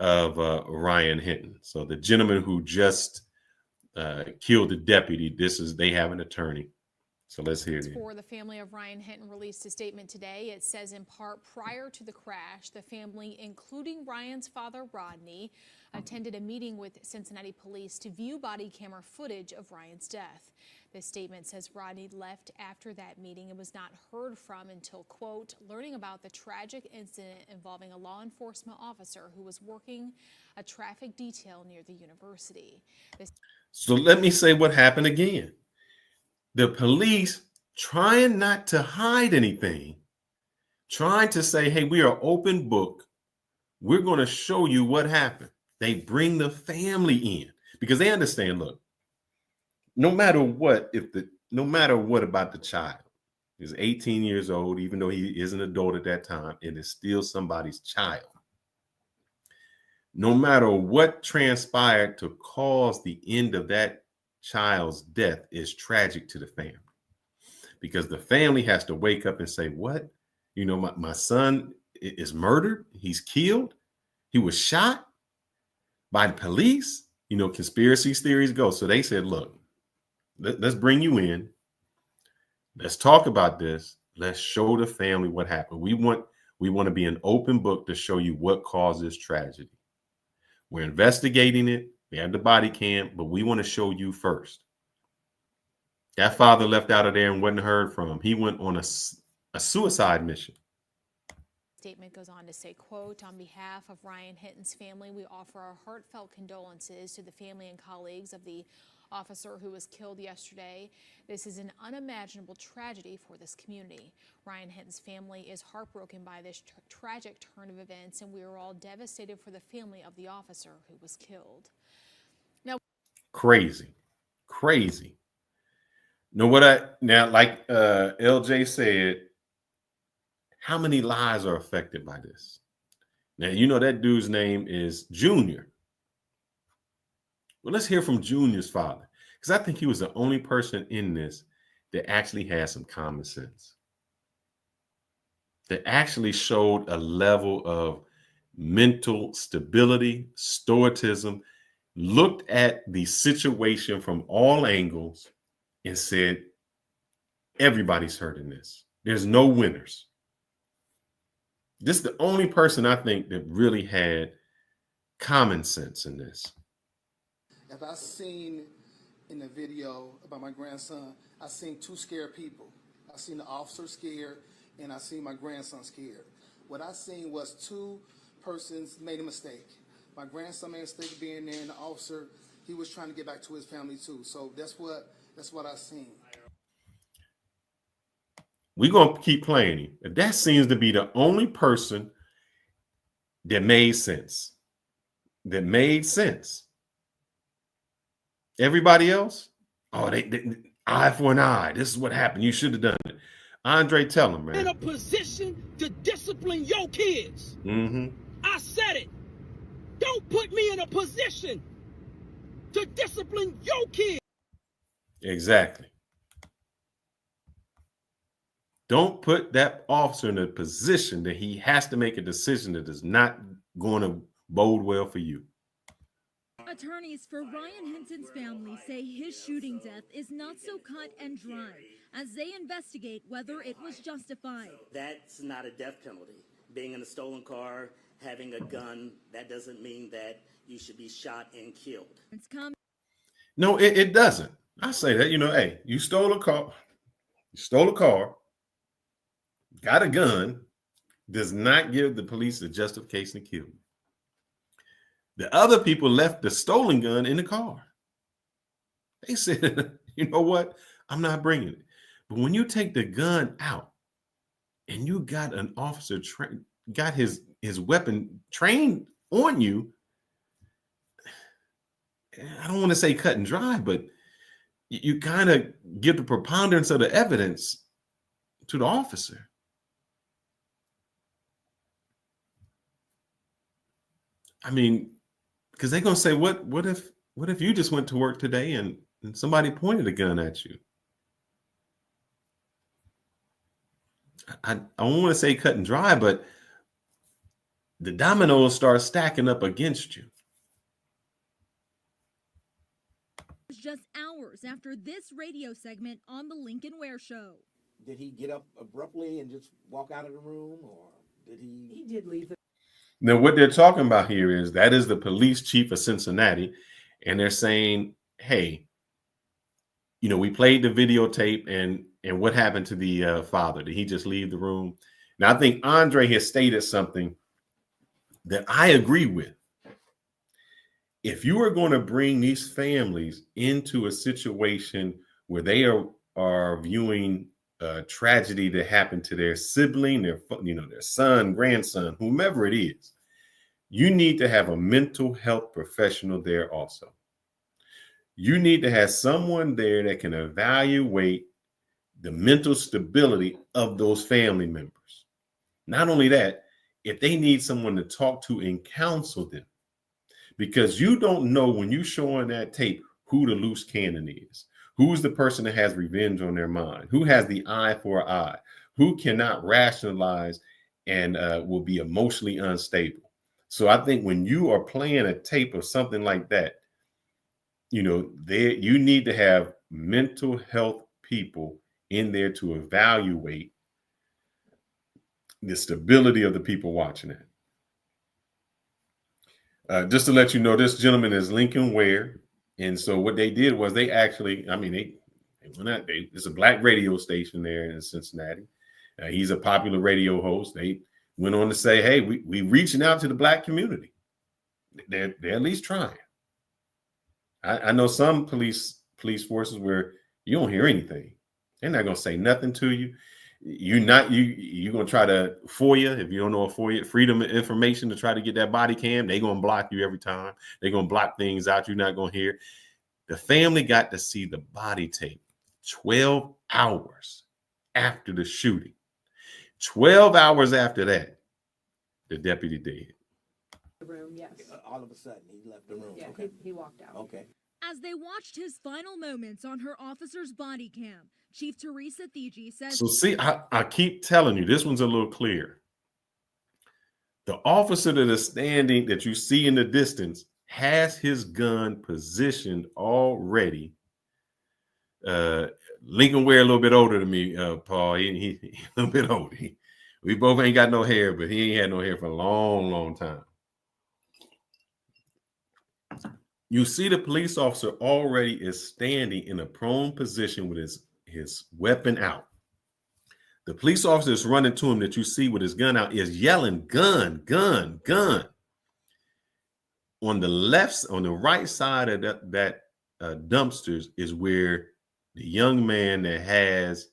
of Ryan Hinton. So the gentleman who just killed the deputy, they have an attorney So let's hear it. For the family of Ryan Hinton released a statement today. It says in part, prior to the crash, the family, including Ryan's father, Rodney, attended a meeting with Cincinnati police to view body camera footage of Ryan's death. This statement says Rodney left after that meeting and was not heard from until, quote, learning about the tragic incident involving a law enforcement officer who was working a traffic detail near the university. So let me say what happened again. The police trying not to hide anything, trying to say, hey, we are open book. We're going to show you what happened. They bring the family in because they understand, look, no matter what about the child is 18 years old, even though he is an adult at that time, it is still somebody's child. No matter what transpired to cause the end of that child's death is tragic to the family, because the family has to wake up and say, what? You know, my son is murdered. He's killed. He was shot by the police. You know, conspiracy theories go. So they said, look, let's bring you in. Let's talk about this. Let's show the family what happened. We want to be an open book to show you what caused this tragedy. We're investigating it. We have the body cam, but we want to show you first. That father left out of there and wasn't heard from. He went on a suicide mission. Statement goes on to say, quote, on behalf of Ryan Hinton's family, we offer our heartfelt condolences to the family and colleagues of the officer who was killed yesterday. This is an unimaginable tragedy for this community. Ryan Hinton's family is heartbroken by this tragic turn of events, and we are all devastated for the family of the officer who was killed. Now, crazy. Know what like LJ said, how many lives are affected by this? Now, you know that dude's name is Junior. Well, let's hear from Junior's father, because I think he was the only person in this that actually had some common sense, that actually showed a level of mental stability, stoicism, looked at the situation from all angles and said, everybody's hurt in this. There's no winners. This is the only person I think that really had common sense in this. If I seen in the video about my grandson, I seen two scared people. I seen the officer scared, and I seen my grandson scared. What I seen was two persons made a mistake. My grandson made a mistake being there, and the officer, he was trying to get back to his family too. So that's what I seen. We're going to keep playing him. That seems to be the only person that made sense. Everybody else, they eye for an eye. This is what happened. You should have done it. Andre, tell him, man. In a position to discipline your kids. Mm-hmm. I said it. Don't put me in a position to discipline your kids. Exactly. Don't put that officer in a position that he has to make a decision that is not going to bode well for you. Attorneys for Ryan Hinton's family say his shooting death is not so cut and dry as they investigate whether it was justified. That's not a death penalty. Being in a stolen car, having a gun, that doesn't mean that you should be shot and killed. No, it doesn't. I say that, hey, you stole a car, got a gun, does not give the police the justification to kill you. The other people left the stolen gun in the car. They said, you know what? I'm not bringing it. But when you take the gun out and you got an officer got his weapon trained on you, I don't want to say cut and dry, but you kind of give the preponderance of the evidence to the officer. I mean, because they're gonna say, what if you just went to work today and somebody pointed a gun at you? I don't want to say cut and dry, but the dominoes start stacking up against you. Just hours after this radio segment on the Lincoln Ware Show. Did he get up abruptly and just walk out of the room, or did he? He did leave. Now, what they're talking about here is that is the police chief of Cincinnati, and they're saying, hey, we played the videotape, and what happened to the father? Did he just leave the room? Now, I think Andre has stated something that I agree with. If you are going to bring these families into a situation where they are viewing a tragedy that happened to their sibling, their son, grandson, whomever it is, you need to have a mental health professional there also. You need to have someone there that can evaluate the mental stability of those family members. Not only that, if they need someone to talk to and counsel them, because you don't know when you show on that tape who the loose cannon is, who's the person that has revenge on their mind, who has the eye for an eye, who cannot rationalize and will be emotionally unstable. So I think when you are playing a tape of something like that, you need to have mental health people in there to evaluate the stability of the people watching it. Just to let you know, this gentleman is Lincoln Ware. And so what they did was they actually, it's a black radio station there in Cincinnati. He's a popular radio host. They went on to say, hey, we reaching out to the black community. They're at least trying. I know some police forces where you don't hear anything. They're not going to say nothing to you. You're going to try to FOIA, if you don't know a FOIA, freedom of information, to try to get that body cam. They're going to block you every time. They're going to block things out you're not going to hear. The family got to see the body tape 12 hours after the shooting. 12 hours after that, the deputy did. The room, yes. All of a sudden, he left the room. Yeah, Okay. he walked out. Okay. As they watched his final moments on her officer's body cam, Chief Teresa Thigi says... So see, I keep telling you, this one's a little clear. The officer that is standing, that you see in the distance, has his gun positioned already. Lincoln Ware a little bit older than me, Paul. He a little bit older. We both ain't got no hair, but he ain't had no hair for a long, long time. You see the police officer already is standing in a prone position with his weapon out. The police officer is running to him that you see with his gun out is yelling, gun, gun, gun. On the right side of that dumpsters is where the young man that has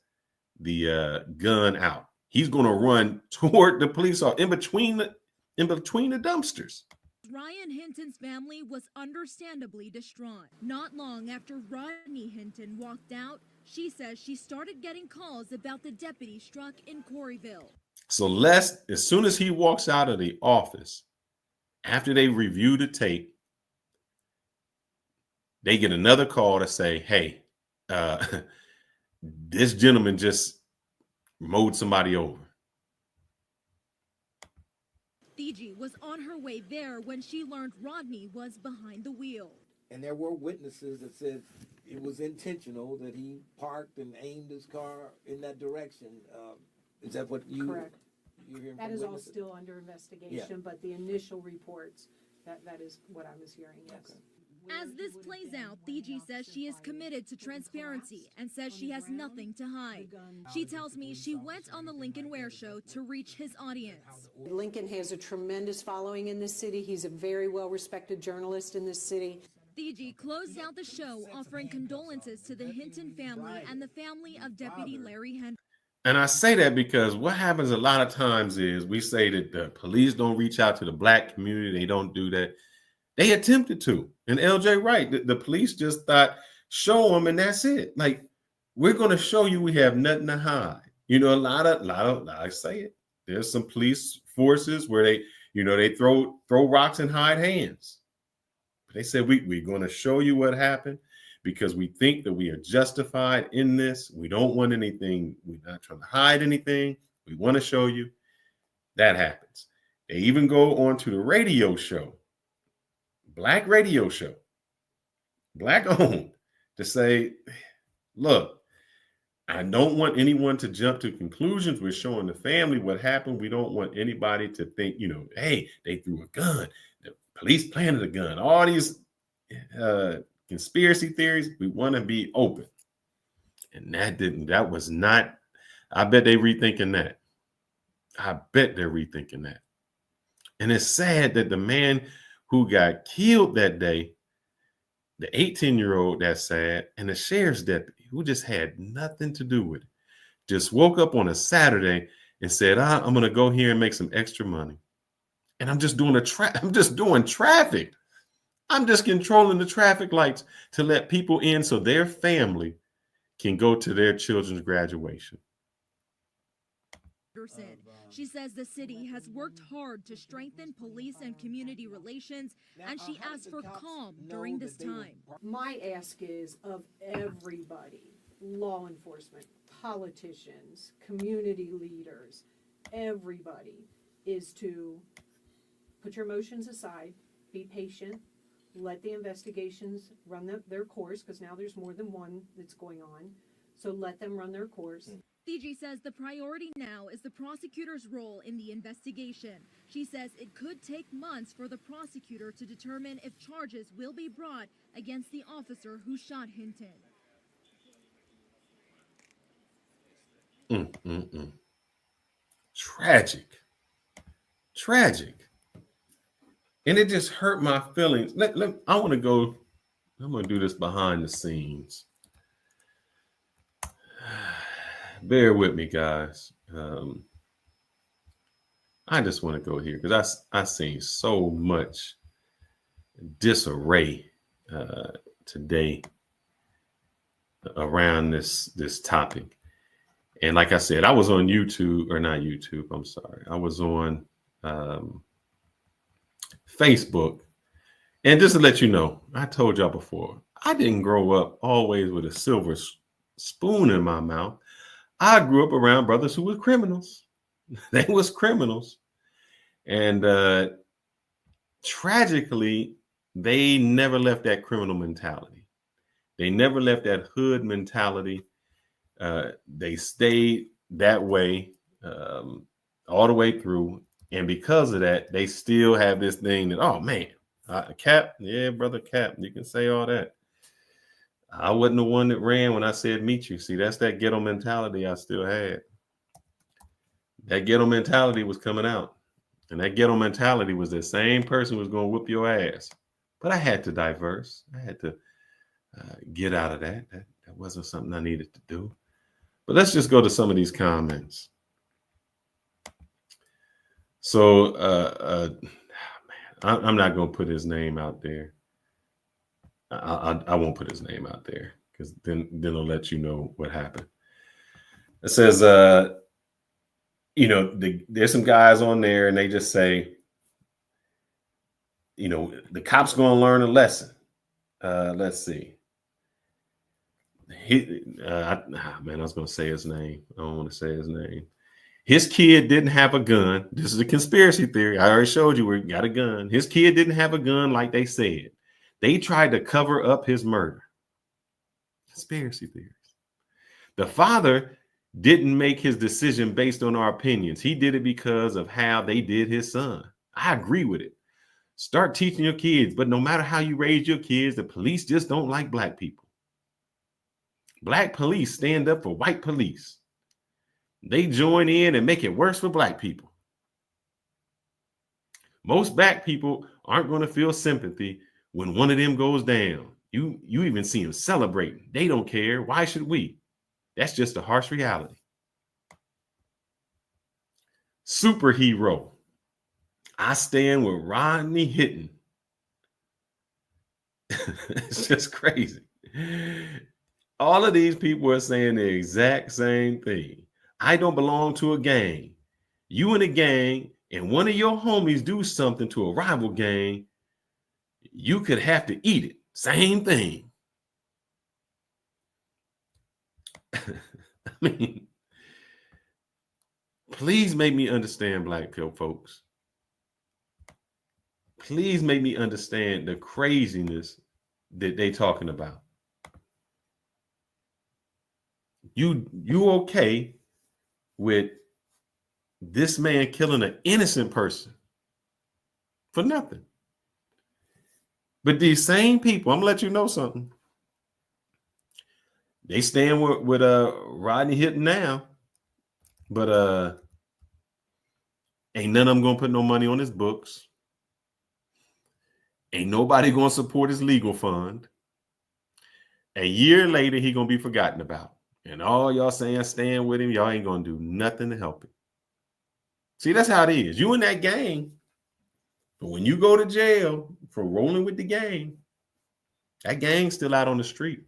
the gun out. He's going to run toward the police officer in between the dumpsters. Ryan Hinton's family was understandably distraught. Not long after Rodney Hinton walked out, she says she started getting calls about the deputy struck in Corryville. So as soon as he walks out of the office, after they review the tape, they get another call to say, hey, this gentleman just mowed somebody over. Thigi was on her way there when she learned Rodney was behind the wheel. And there were witnesses that said it was intentional, that he parked and aimed his car in that direction. Is that what you... Correct. You're hearing That from is all witnesses? still under investigation, Yeah. but the initial reports, that is what I was hearing, yes. Okay. As this plays out, Thigi says she is committed to transparency and says she has nothing to hide. She tells me she went on the Lincoln Ware Show to reach his audience. Lincoln has a tremendous following in this city. He's a very well-respected journalist in this city. Thigi closed out the show offering condolences to the Hinton family and the family of Deputy Larry Henry. And I say that because what happens a lot of times is we say that the police don't reach out to the black community. They don't do that. They attempted to. And LJ, right, the police just thought, show them and that's it. Like, we're going to show you we have nothing to hide. You know, a lot of I say it. There's some police forces where they throw rocks and hide hands. But they said, we're going to show you what happened because we think that we are justified in this. We don't want anything. We're not trying to hide anything. We want to show you. That happens. They even go on to the radio show. Black radio show, black owned. to say, look, I don't want anyone to jump to conclusions. We're showing the family what happened. We don't want anybody to think, hey, they threw a gun. The police planted a gun. All these conspiracy theories, we want to be open. And that was not, I bet they rethinking that. I bet they're rethinking that. And it's sad that the man who got killed that day, the 18-year-old, that's sad, and the sheriff's deputy who just had nothing to do with it, just woke up on a Saturday and said, I'm going to go here and make some extra money. And I'm just doing traffic. I'm just controlling the traffic lights to let people in so their family can go to their children's graduation. She says the city has worked hard to strengthen police and community relations, and she asked for calm during this time. My ask is of everybody, law enforcement, politicians, community leaders, everybody, is to put your emotions aside, be patient, let the investigations run their course, because now there's more than one that's going on. So let them run their course. Fiji says the priority now is the prosecutor's role in the investigation. She says it could take months for the prosecutor to determine if charges will be brought against the officer who shot Hinton. Tragic. And it just hurt my feelings. I'm going to do this behind the scenes. Bear with me, guys. I just want to go here because I seen so much disarray today around this topic. And like I said, I was on YouTube, or not YouTube, I'm sorry. I was on Facebook. And just to let you know, I told y'all before, I didn't grow up always with a silver spoon in my mouth. I grew up around brothers who were criminals. They was criminals. And tragically, they never left that criminal mentality. They never left that hood mentality. They stayed that way all the way through. And because of that, they still have this thing that, oh, man, Cap, yeah, brother Cap, you can say all that. I wasn't the one that ran when I said meet you. See, that's that ghetto mentality I still had. That ghetto mentality was coming out. And that ghetto mentality was the same person who was going to whoop your ass. But I had to diverse. I had to get out of that. That wasn't something I needed to do. But let's just go to some of these comments. So, I'm not going to put his name out there. I won't put his name out there because then it'll let you know what happened. It says, there's some guys on there and they just say, the cop's going to learn a lesson. Let's see. I was going to say his name. I don't want to say his name. His kid didn't have a gun. This is a conspiracy theory. I already showed you where he got a gun. His kid didn't have a gun like they said. They tried to cover up his murder. Conspiracy theories. The father didn't make his decision based on our opinions. He did it because of how they did his son. I agree with it. Start teaching your kids, but no matter how you raise your kids, the police just don't like black people. Black police stand up for white police. They join in and make it worse for black people. Most black people aren't going to feel sympathy when one of them goes down. You even see them celebrating. They don't care. Why should we? That's just a harsh reality. Superhero. I stand with Rodney Hinton. It's just crazy. All of these people are saying the exact same thing. I don't belong to a gang. You in a gang and one of your homies do something to a rival gang, you could have to eat it. Same thing. I mean, please make me understand, black people, folks. Please make me understand the craziness that they talking about. you okay with this man killing an innocent person for nothing? But these same people, I'm gonna let you know something. They stand with Rodney Hitton now, but ain't none of them gonna put no money on his books. Ain't nobody gonna support his legal fund. A year later, he gonna be forgotten about. And all y'all saying stand with him, y'all ain't gonna do nothing to help it. See, that's how it is. You in that gang, but when you go to jail for rolling with the gang, that gang's still out on the street.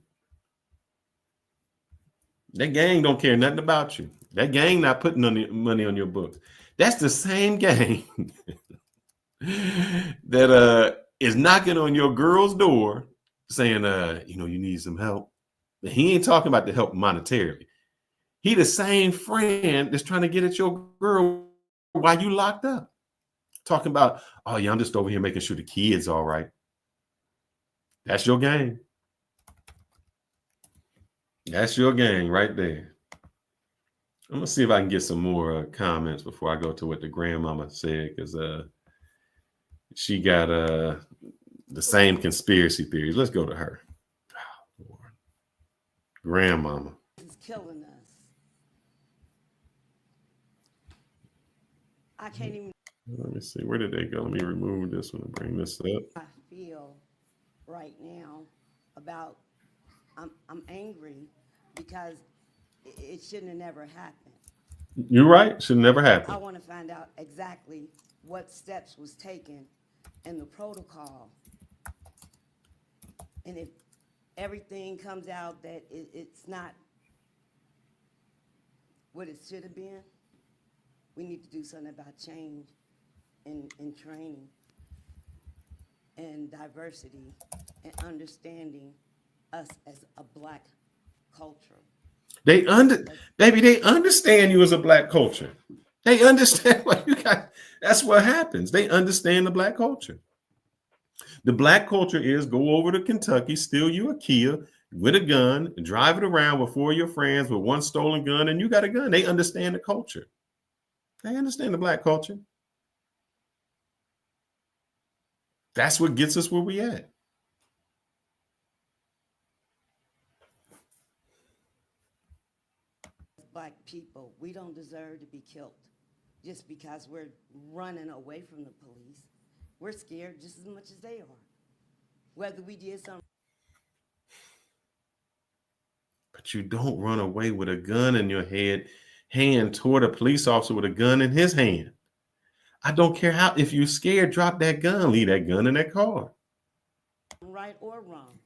That gang don't care nothing about you. That gang not putting money on your books. That's the same gang that is knocking on your girl's door saying, you need some help. But he ain't talking about the help monetarily. He the same friend that's trying to get at your girl while you locked up. Talking about, oh yeah, I'm just over here making sure the kid's all right. That's your gang. That's your gang right there. I'm gonna see if I can get some more comments before I go to what the grandmama said, because she got the same conspiracy theories. Let's go to her. Oh, Lord. Grandmama. It's killing us. I can't even. Let me see. Where did they go? Let me remove this one and bring this up. I feel right now about. I'm angry because it shouldn't have never happened. You're right. Should never happen. I want to find out exactly what steps was taken in the protocol, and if everything comes out that it's not what it should have been, we need to do something about change in training and diversity and understanding us as a Black culture. They understand you as a Black culture. They understand what you got. That's what happens. They understand the Black culture. The Black culture is go over to Kentucky, steal you a Kia with a gun, and drive it around with 4 of your friends with 1 stolen gun, and you got a gun. They understand the culture. They understand the Black culture. That's what gets us where we at. Black people, we don't deserve to be killed just because we're running away from the police. We're scared just as much as they are. Whether we did something. But you don't run away with a gun in your hand toward a police officer with a gun in his hand. I don't care how, if you're scared, drop that gun, leave that gun in that car. Right or wrong.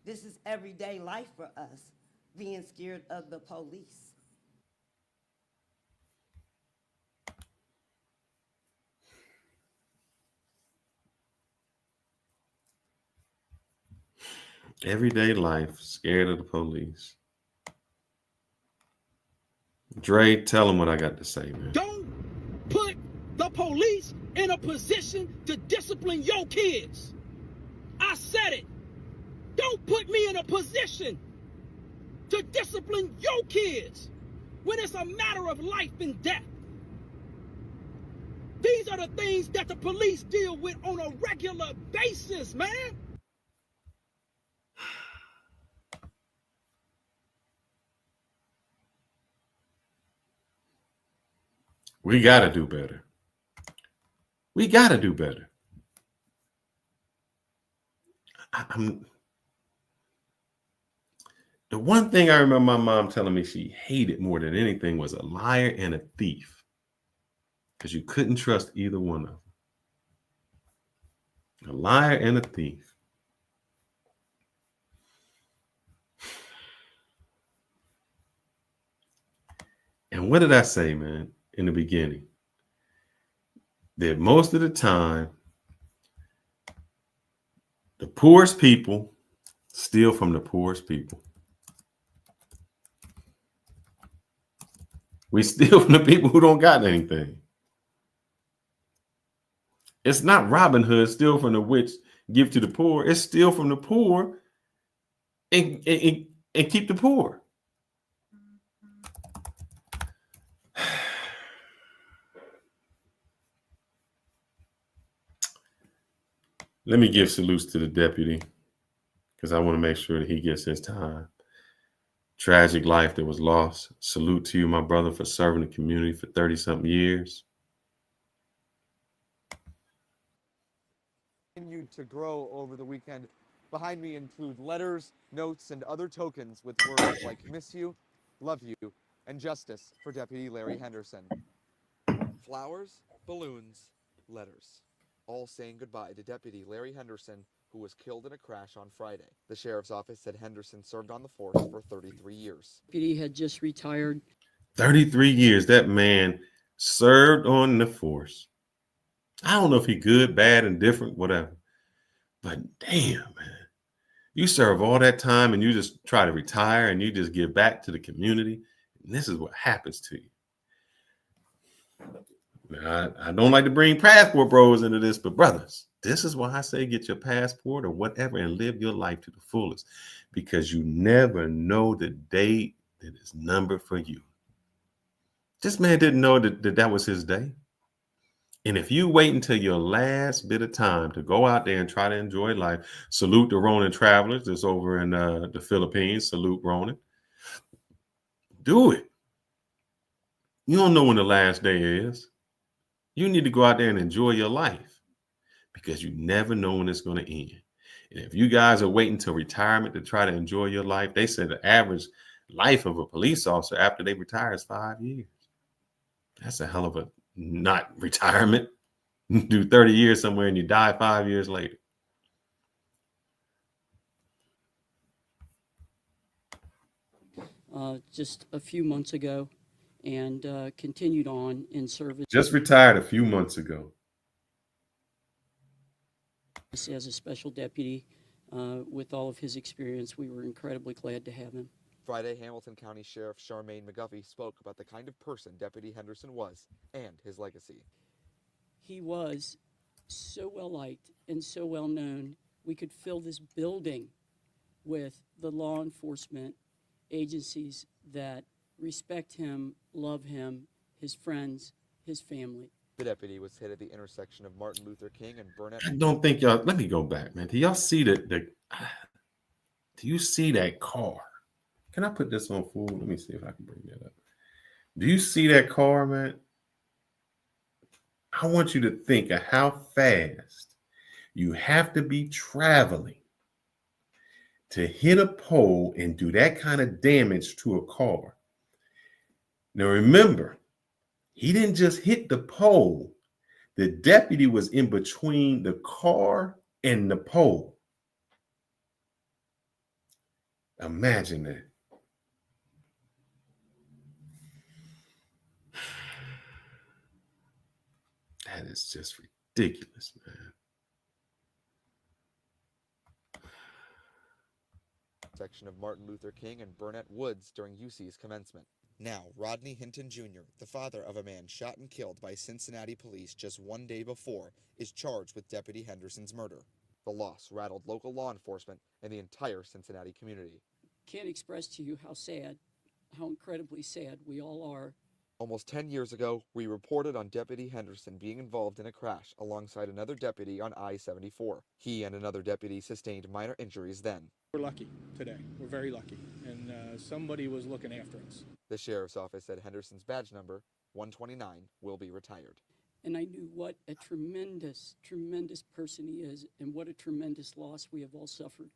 This is everyday life for us, being scared of the police. Everyday life, scared of the police. Dre, tell them what I got to say, man. Don't put the police in a position to discipline your kids. I said it. Don't put me in a position to discipline your kids when it's a matter of life and death. These are the things that the police deal with on a regular basis, man. We got to do better. We got to do better. The one thing I remember my mom telling me she hated more than anything was a liar and a thief, because you couldn't trust either one of them. A liar and a thief. And what did I say, man, in the beginning? That most of the time, the poorest people steal from the poorest people. We steal from the people who don't got anything. It's not Robin Hood, steal from the rich, give to the poor. It's steal from the poor and keep the poor. Let me give salutes to the deputy because I want to make sure that he gets his time. Tragic life that was lost. Salute to you, my brother, for serving the community for 30-something years. Continued to grow over the weekend. Behind me include letters, notes, and other tokens with words like miss you, love you, and justice for Deputy Larry Henderson. Flowers, balloons, letters, all saying goodbye to Deputy Larry Henderson, who was killed in a crash on Friday. The sheriff's office said Henderson served on the force for 33 years. Deputy had just retired. 33 years. That man served on the force. I don't know if he good, bad, indifferent, whatever. But damn, man. You serve all that time and you just try to retire and you just give back to the community. And this is what happens to you. Now, I don't like to bring passport bros into this, but brothers, this is why I say get your passport or whatever and live your life to the fullest, because you never know the day that is numbered for you. This man didn't know that was his day. And if you wait until your last bit of time to go out there and try to enjoy life, salute the Ronin travelers that's over in the Philippines. Salute Ronin. Do it. You don't know when the last day is. You need to go out there and enjoy your life because you never know when it's going to end. And if you guys are waiting till retirement to try to enjoy your life, they said the average life of a police officer after they retire is 5 years. That's a hell of a not retirement. Do 30 years somewhere and you die 5 years later. Just a few months ago, and continued on in service. Just retired a few months ago. As a special deputy, with all of his experience, we were incredibly glad to have him. Friday, Hamilton County Sheriff Charmaine McGuffey spoke about the kind of person Deputy Henderson was and his legacy. He was so well liked and so well known. We could fill this building with the law enforcement agencies that respect him, love him, his friends, his family. The deputy was hit at the intersection of Martin Luther King and Burnett. I don't think y'all, let me go back, man. Do y'all see do you see that car? Can I put this on full? Let me see if I can bring that up. Do you see that car, man? I want you to think of how fast you have to be traveling to hit a pole and do that kind of damage to a car. Now remember, he didn't just hit the pole. The deputy was in between the car and the pole. Imagine that. That is just ridiculous, man. Section of Martin Luther King and Burnett Woods during UC's commencement. Now, Rodney Hinton Jr., the father of a man shot and killed by Cincinnati police just 1 day before, is charged with Deputy Henderson's murder. The loss rattled local law enforcement and the entire Cincinnati community. Can't express to you how sad, how incredibly sad we all are. Almost 10 years ago, we reported on Deputy Henderson being involved in a crash alongside another deputy on I-74. He and another deputy sustained minor injuries then. We're lucky today. We're very lucky. And somebody was looking after us. The sheriff's office said Henderson's badge number, 129, will be retired. And I knew what a tremendous, tremendous person he is and what a tremendous loss we have all suffered.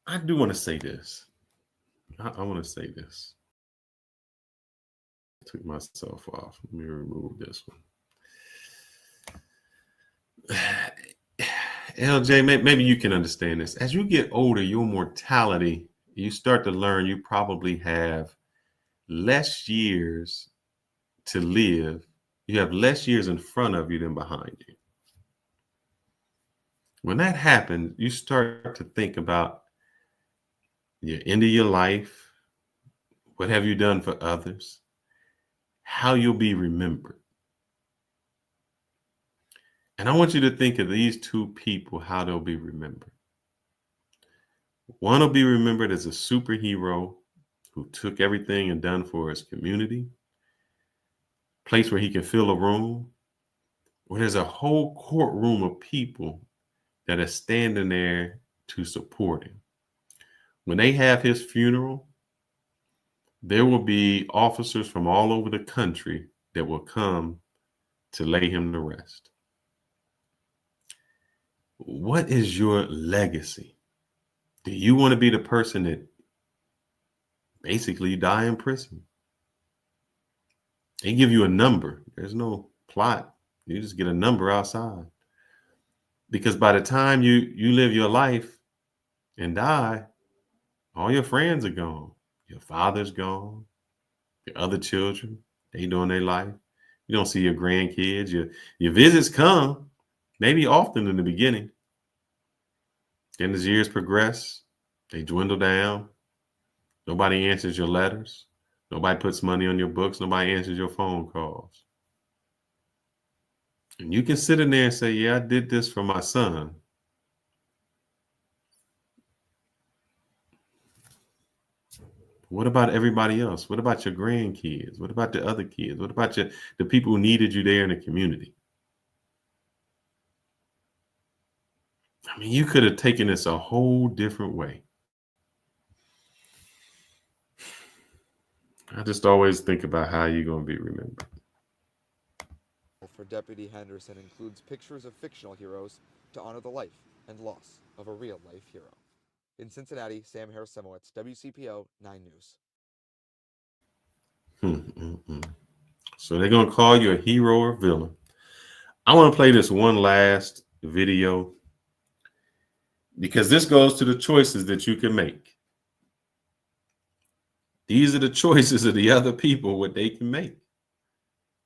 I do want to say this. I want to say this. I took myself off. Let me remove this one. LJ, maybe you can understand this. As you get older, your mortality, you start to learn you probably have less years to live. You have less years in front of you than behind you. When that happens, you start to think about the end of your life. What have you done for others? How you'll be remembered. And I want you to think of these two people, how they'll be remembered. One will be remembered as a superhero who took everything and done for his community, place where he can fill a room. where there's a whole courtroom of people that are standing there to support him. When they have his funeral, there will be officers from all over the country that will come to lay him to rest. What is your legacy? Do you want to be the person that basically die in prison? They give you a number. There's no plot. You just get a number outside. Because by the time you live your life and die, all your friends are gone. Your father's gone. Your other children, they doing their life. You don't see your grandkids. Your visits come, maybe often in the beginning. Then as years progress, they dwindle down. Nobody answers your letters. Nobody puts money on your books. Nobody answers your phone calls. And you can sit in there and say, yeah, I did this for my son. What about everybody else? What about your grandkids? What about the other kids? What about the people who needed you there in the community? I mean, you could have taken this a whole different way. I just always think about how you're going to be remembered. For Deputy Henderson includes pictures of fictional heroes to honor the life and loss of a real-life hero. In Cincinnati, Sam Harris-Semowitz, WCPO 9 News. So they're going to call you a hero or villain. I want to play this one last video because this goes to the choices that you can make. These are the choices of the other people, what they can make.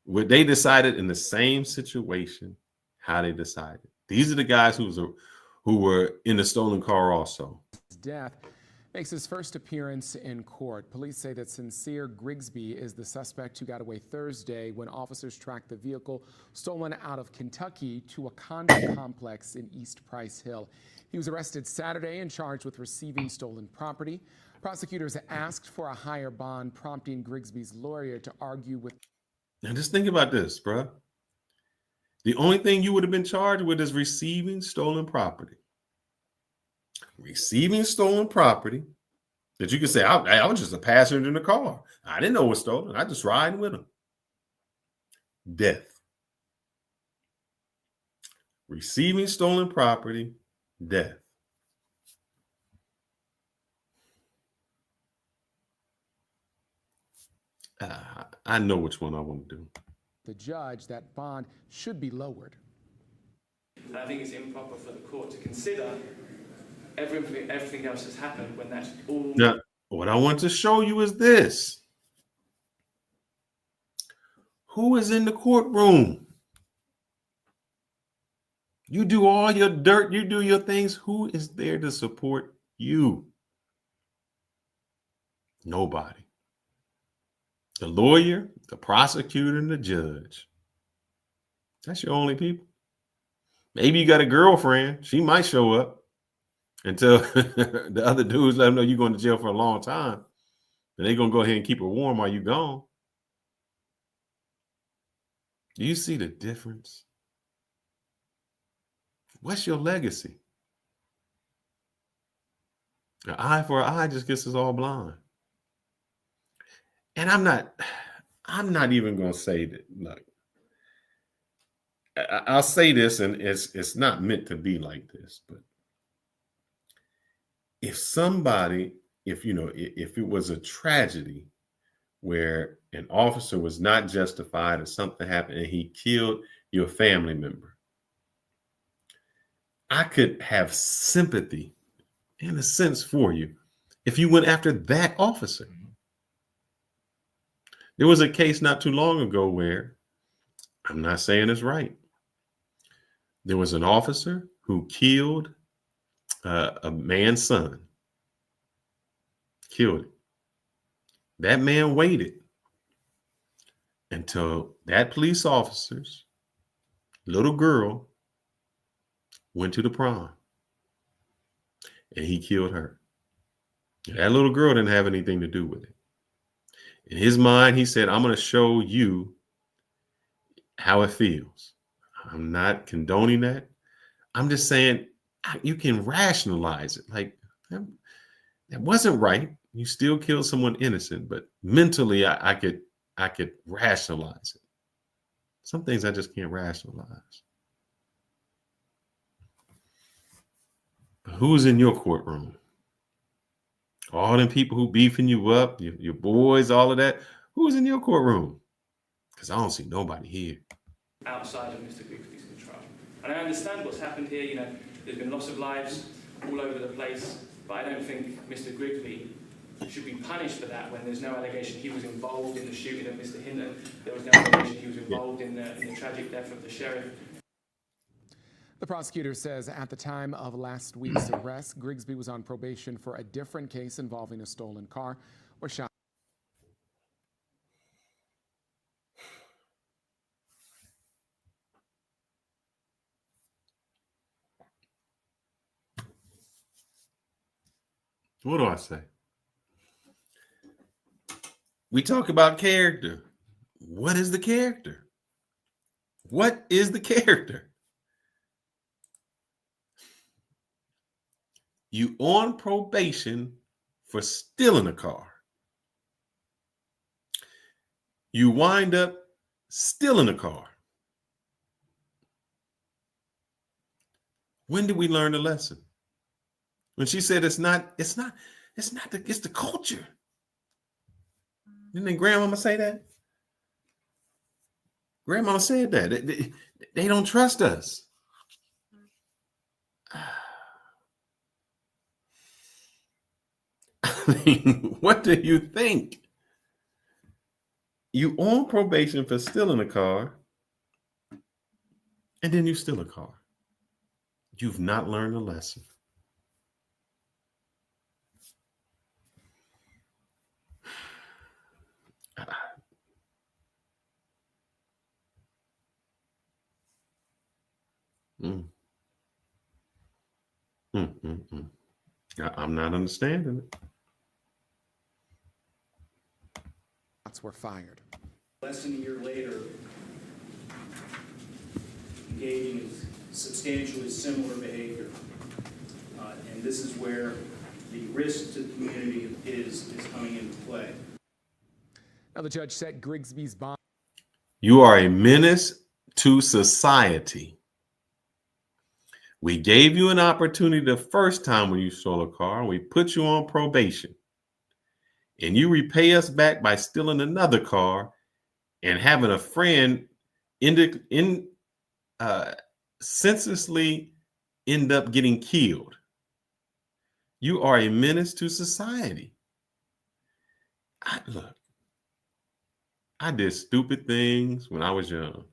What they decided in the same situation, how they decided. These are the guys who were in the stolen car also. His death makes his first appearance in court. Police say that Sincere Grigsby is the suspect who got away Thursday when officers tracked the vehicle stolen out of Kentucky to a condo complex in East Price Hill. He was arrested Saturday and charged with receiving stolen property. Prosecutors asked for a higher bond, prompting Grigsby's lawyer to argue with. Now just think about this, bro. The only thing you would have been charged with is receiving stolen property. Receiving stolen property that you could say, I was just a passenger in the car. I didn't know it was stolen. I just riding with him. Death. Receiving stolen property, death. I know which one I want to do. The judge that bond should be lowered. I think it's improper for the court to consider everything else has happened when that's all. Now, what I want to show you is this. Who is in the courtroom? You do all your dirt, you do your things. Who is there to support you? Nobody. The lawyer, the prosecutor, and the judge. That's your only people. Maybe you got a girlfriend. She might show up until the other dudes let them know you're going to jail for a long time. And they're going to go ahead and keep her warm while you're gone. Do you see the difference? What's your legacy? An eye for an eye just gets us all blind. And I'm not even going to say that. Look, I'll say this, and it's not meant to be like this, but if it was a tragedy where an officer was not justified and something happened and he killed your family member, I could have sympathy in a sense for you if you went after that officer. There was a case not too long ago where, I'm not saying it's right, there was an officer who killed a man's son. Killed him. That man waited until that police officer's little girl went to the prom. And he killed her. That little girl didn't have anything to do with it. In his mind, he said, I'm going to show you how it feels. I'm not condoning that. I'm just saying you can rationalize it. Like, that wasn't right. You still killed someone innocent, but mentally I could rationalize it. Some things I just can't rationalize. But who's in your courtroom? All them people who beefing you up, your boys, all of that. Who's in your courtroom? Because I don't see nobody here. Outside of Mr. Grigsby's control. And I understand what's happened here. You know, there's been loss of lives all over the place, but I don't think Mr. Grigsby should be punished for that when there's no allegation he was involved in the shooting of Mr. Hinton. There was no allegation he was involved in the tragic death of the sheriff. The prosecutor says at the time of last week's arrest, Grigsby was on probation for a different case involving a stolen car or shot. What do I say? We talk about character. What is the character? What is the character? You on probation for stealing a car. You wind up stealing a car. When did we learn the lesson? When she said it's the culture. Didn't grandmama say that? Grandmama said that. They don't trust us. I mean, what do you think? You on probation for stealing a car, and then you steal a car. You've not learned a lesson. I'm not understanding it. Shots were fired. Less than a year later, engaging in substantially similar behavior. And this is where the risk to the community is coming into play. Now the judge set Grigsby's bond. You are a menace to society. We gave you an opportunity the first time when you stole a car, and we put you on probation. And you repay us back by stealing another car and having a friend senselessly end up getting killed. You are a menace to society. Look, I did stupid things when I was young.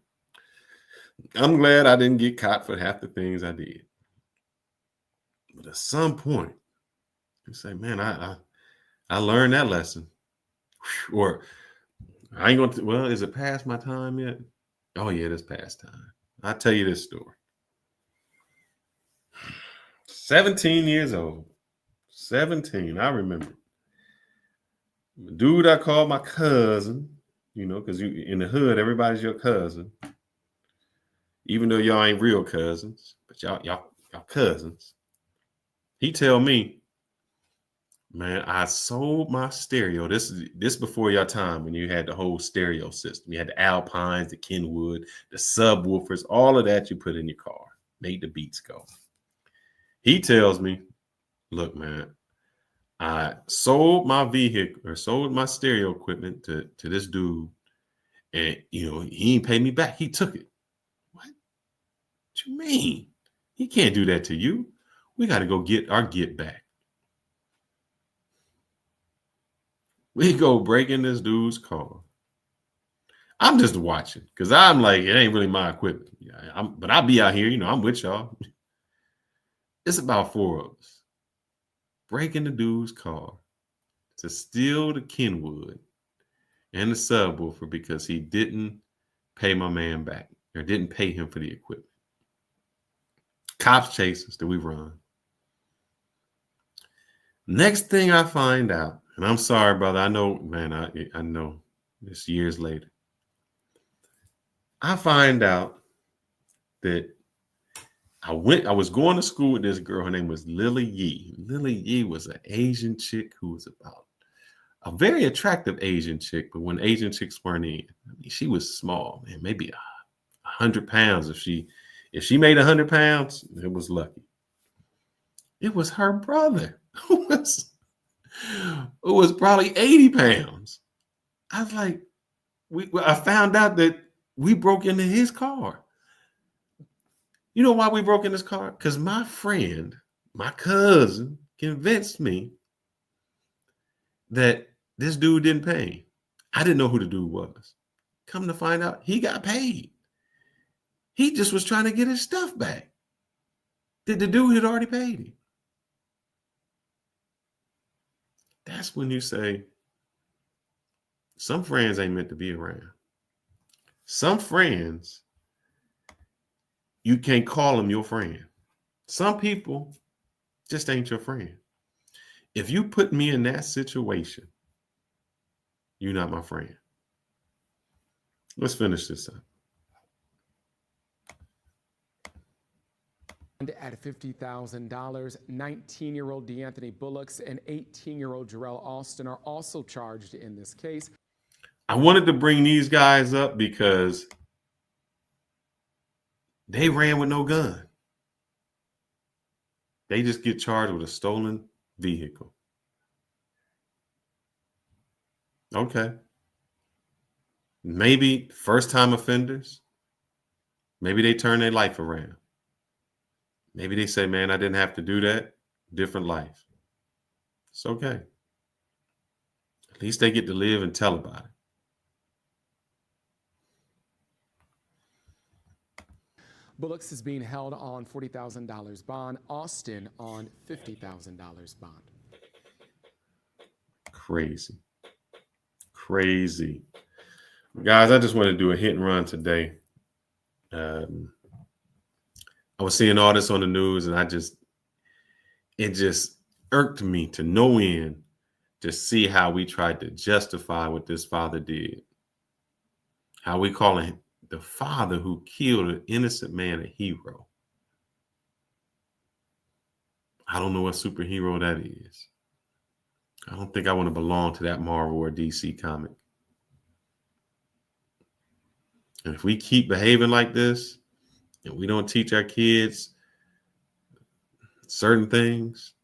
I'm glad I didn't get caught for half the things I did. But at some point, you say, man, I learned that lesson. Or I ain't going to, well, is it past my time yet? Oh, yeah, it's past time. I'll tell you this story. 17 years old. 17, I remember. The dude I called my cousin, because you in the hood, everybody's your cousin. Even though y'all ain't real cousins, but y'all cousins. He tell me, man, I sold my stereo. This before your time when you had the whole stereo system. You had the Alpines, the Kenwood, the subwoofers, all of that you put in your car. Made the beats go. He tells me, look, man, I sold my vehicle or sold my stereo equipment to this dude. And, he ain't paid me back. He took it. What you mean? He can't do that to you. We got to go get our get back. We go break in this dude's car. I'm just watching because I'm like, it ain't really my equipment. But I'll be out here, I'm with y'all. It's about 4 of us. Break in the dude's car to steal the Kenwood and the subwoofer because he didn't pay my man back or didn't pay him for the equipment. Cops chase us, then we run. Next thing I find out, and I'm sorry, brother, I know, man, I know it's years later. I find out that I was going to school with this girl. Her name was Lily Yee. Lily Yee was an Asian chick who was about a very attractive Asian chick, but when Asian chicks weren't in, I mean, she was small, man, maybe 100 pounds. If she made 100 pounds, it was lucky. It was her brother who was probably 80 pounds. I was like, I found out that we broke into his car. You know why we broke in his car? Because my friend, my cousin, convinced me that this dude didn't pay. I didn't know who the dude was. Come to find out, he got paid. He just was trying to get his stuff back. The dude had already paid him. That's when you say, some friends ain't meant to be around. Some friends, you can't call them your friend. Some people just ain't your friend. If you put me in that situation, you're not my friend. Let's finish this up. At $50,000, 19-year-old DeAnthony Bullocks and 18-year-old Jarrell Austin are also charged in this case. I wanted to bring these guys up because they ran with no gun. They just get charged with a stolen vehicle. Okay. Maybe first-time offenders. Maybe they turn their life around. Maybe they say, man, I didn't have to do that. Different life. It's okay. At least they get to live and tell about it. Bullocks is being held on $40,000 bond. Austin on $50,000 bond. Crazy. Crazy. Guys, I just want to do a hit and run today. I was seeing all this on the news, and it just irked me to no end to see how we tried to justify what this father did. How we calling the father who killed an innocent man a hero. I don't know what superhero that is. I don't think I want to belong to that Marvel or DC comic. And if we keep behaving like this, and we don't teach our kids certain things,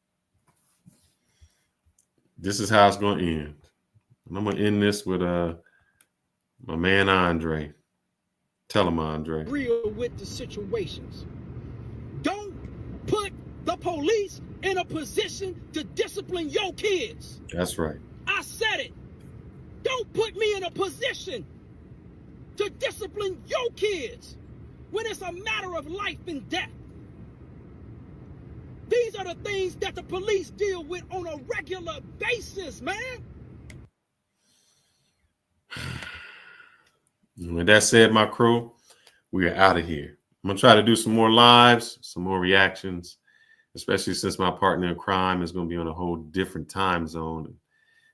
this is how it's going to end. And I'm going to end this with my man Andre. Tell him, Andre. Real with the situations. Don't put the police in a position to discipline your kids. That's right. I said it. Don't put me in a position to discipline your kids when it's a matter of life and death. These are the things that the police deal with on a regular basis, man. With that said, my crew, we are out of here. I'm going to try to do some more lives, some more reactions, especially since my partner in crime is going to be on a whole different time zone.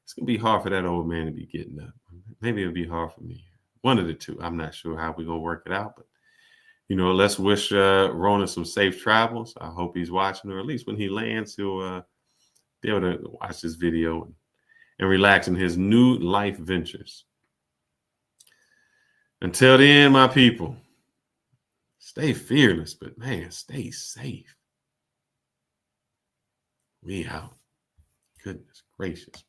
It's going to be hard for that old man to be getting up. Maybe it'll be hard for me. One of the two. I'm not sure how we're going to work it out, but let's wish Rona some safe travels. I hope he's watching, or at least when he lands, he'll be able to watch this video and relax in his new life ventures. Until then, my people, stay fearless, but man, stay safe. We out. Goodness gracious.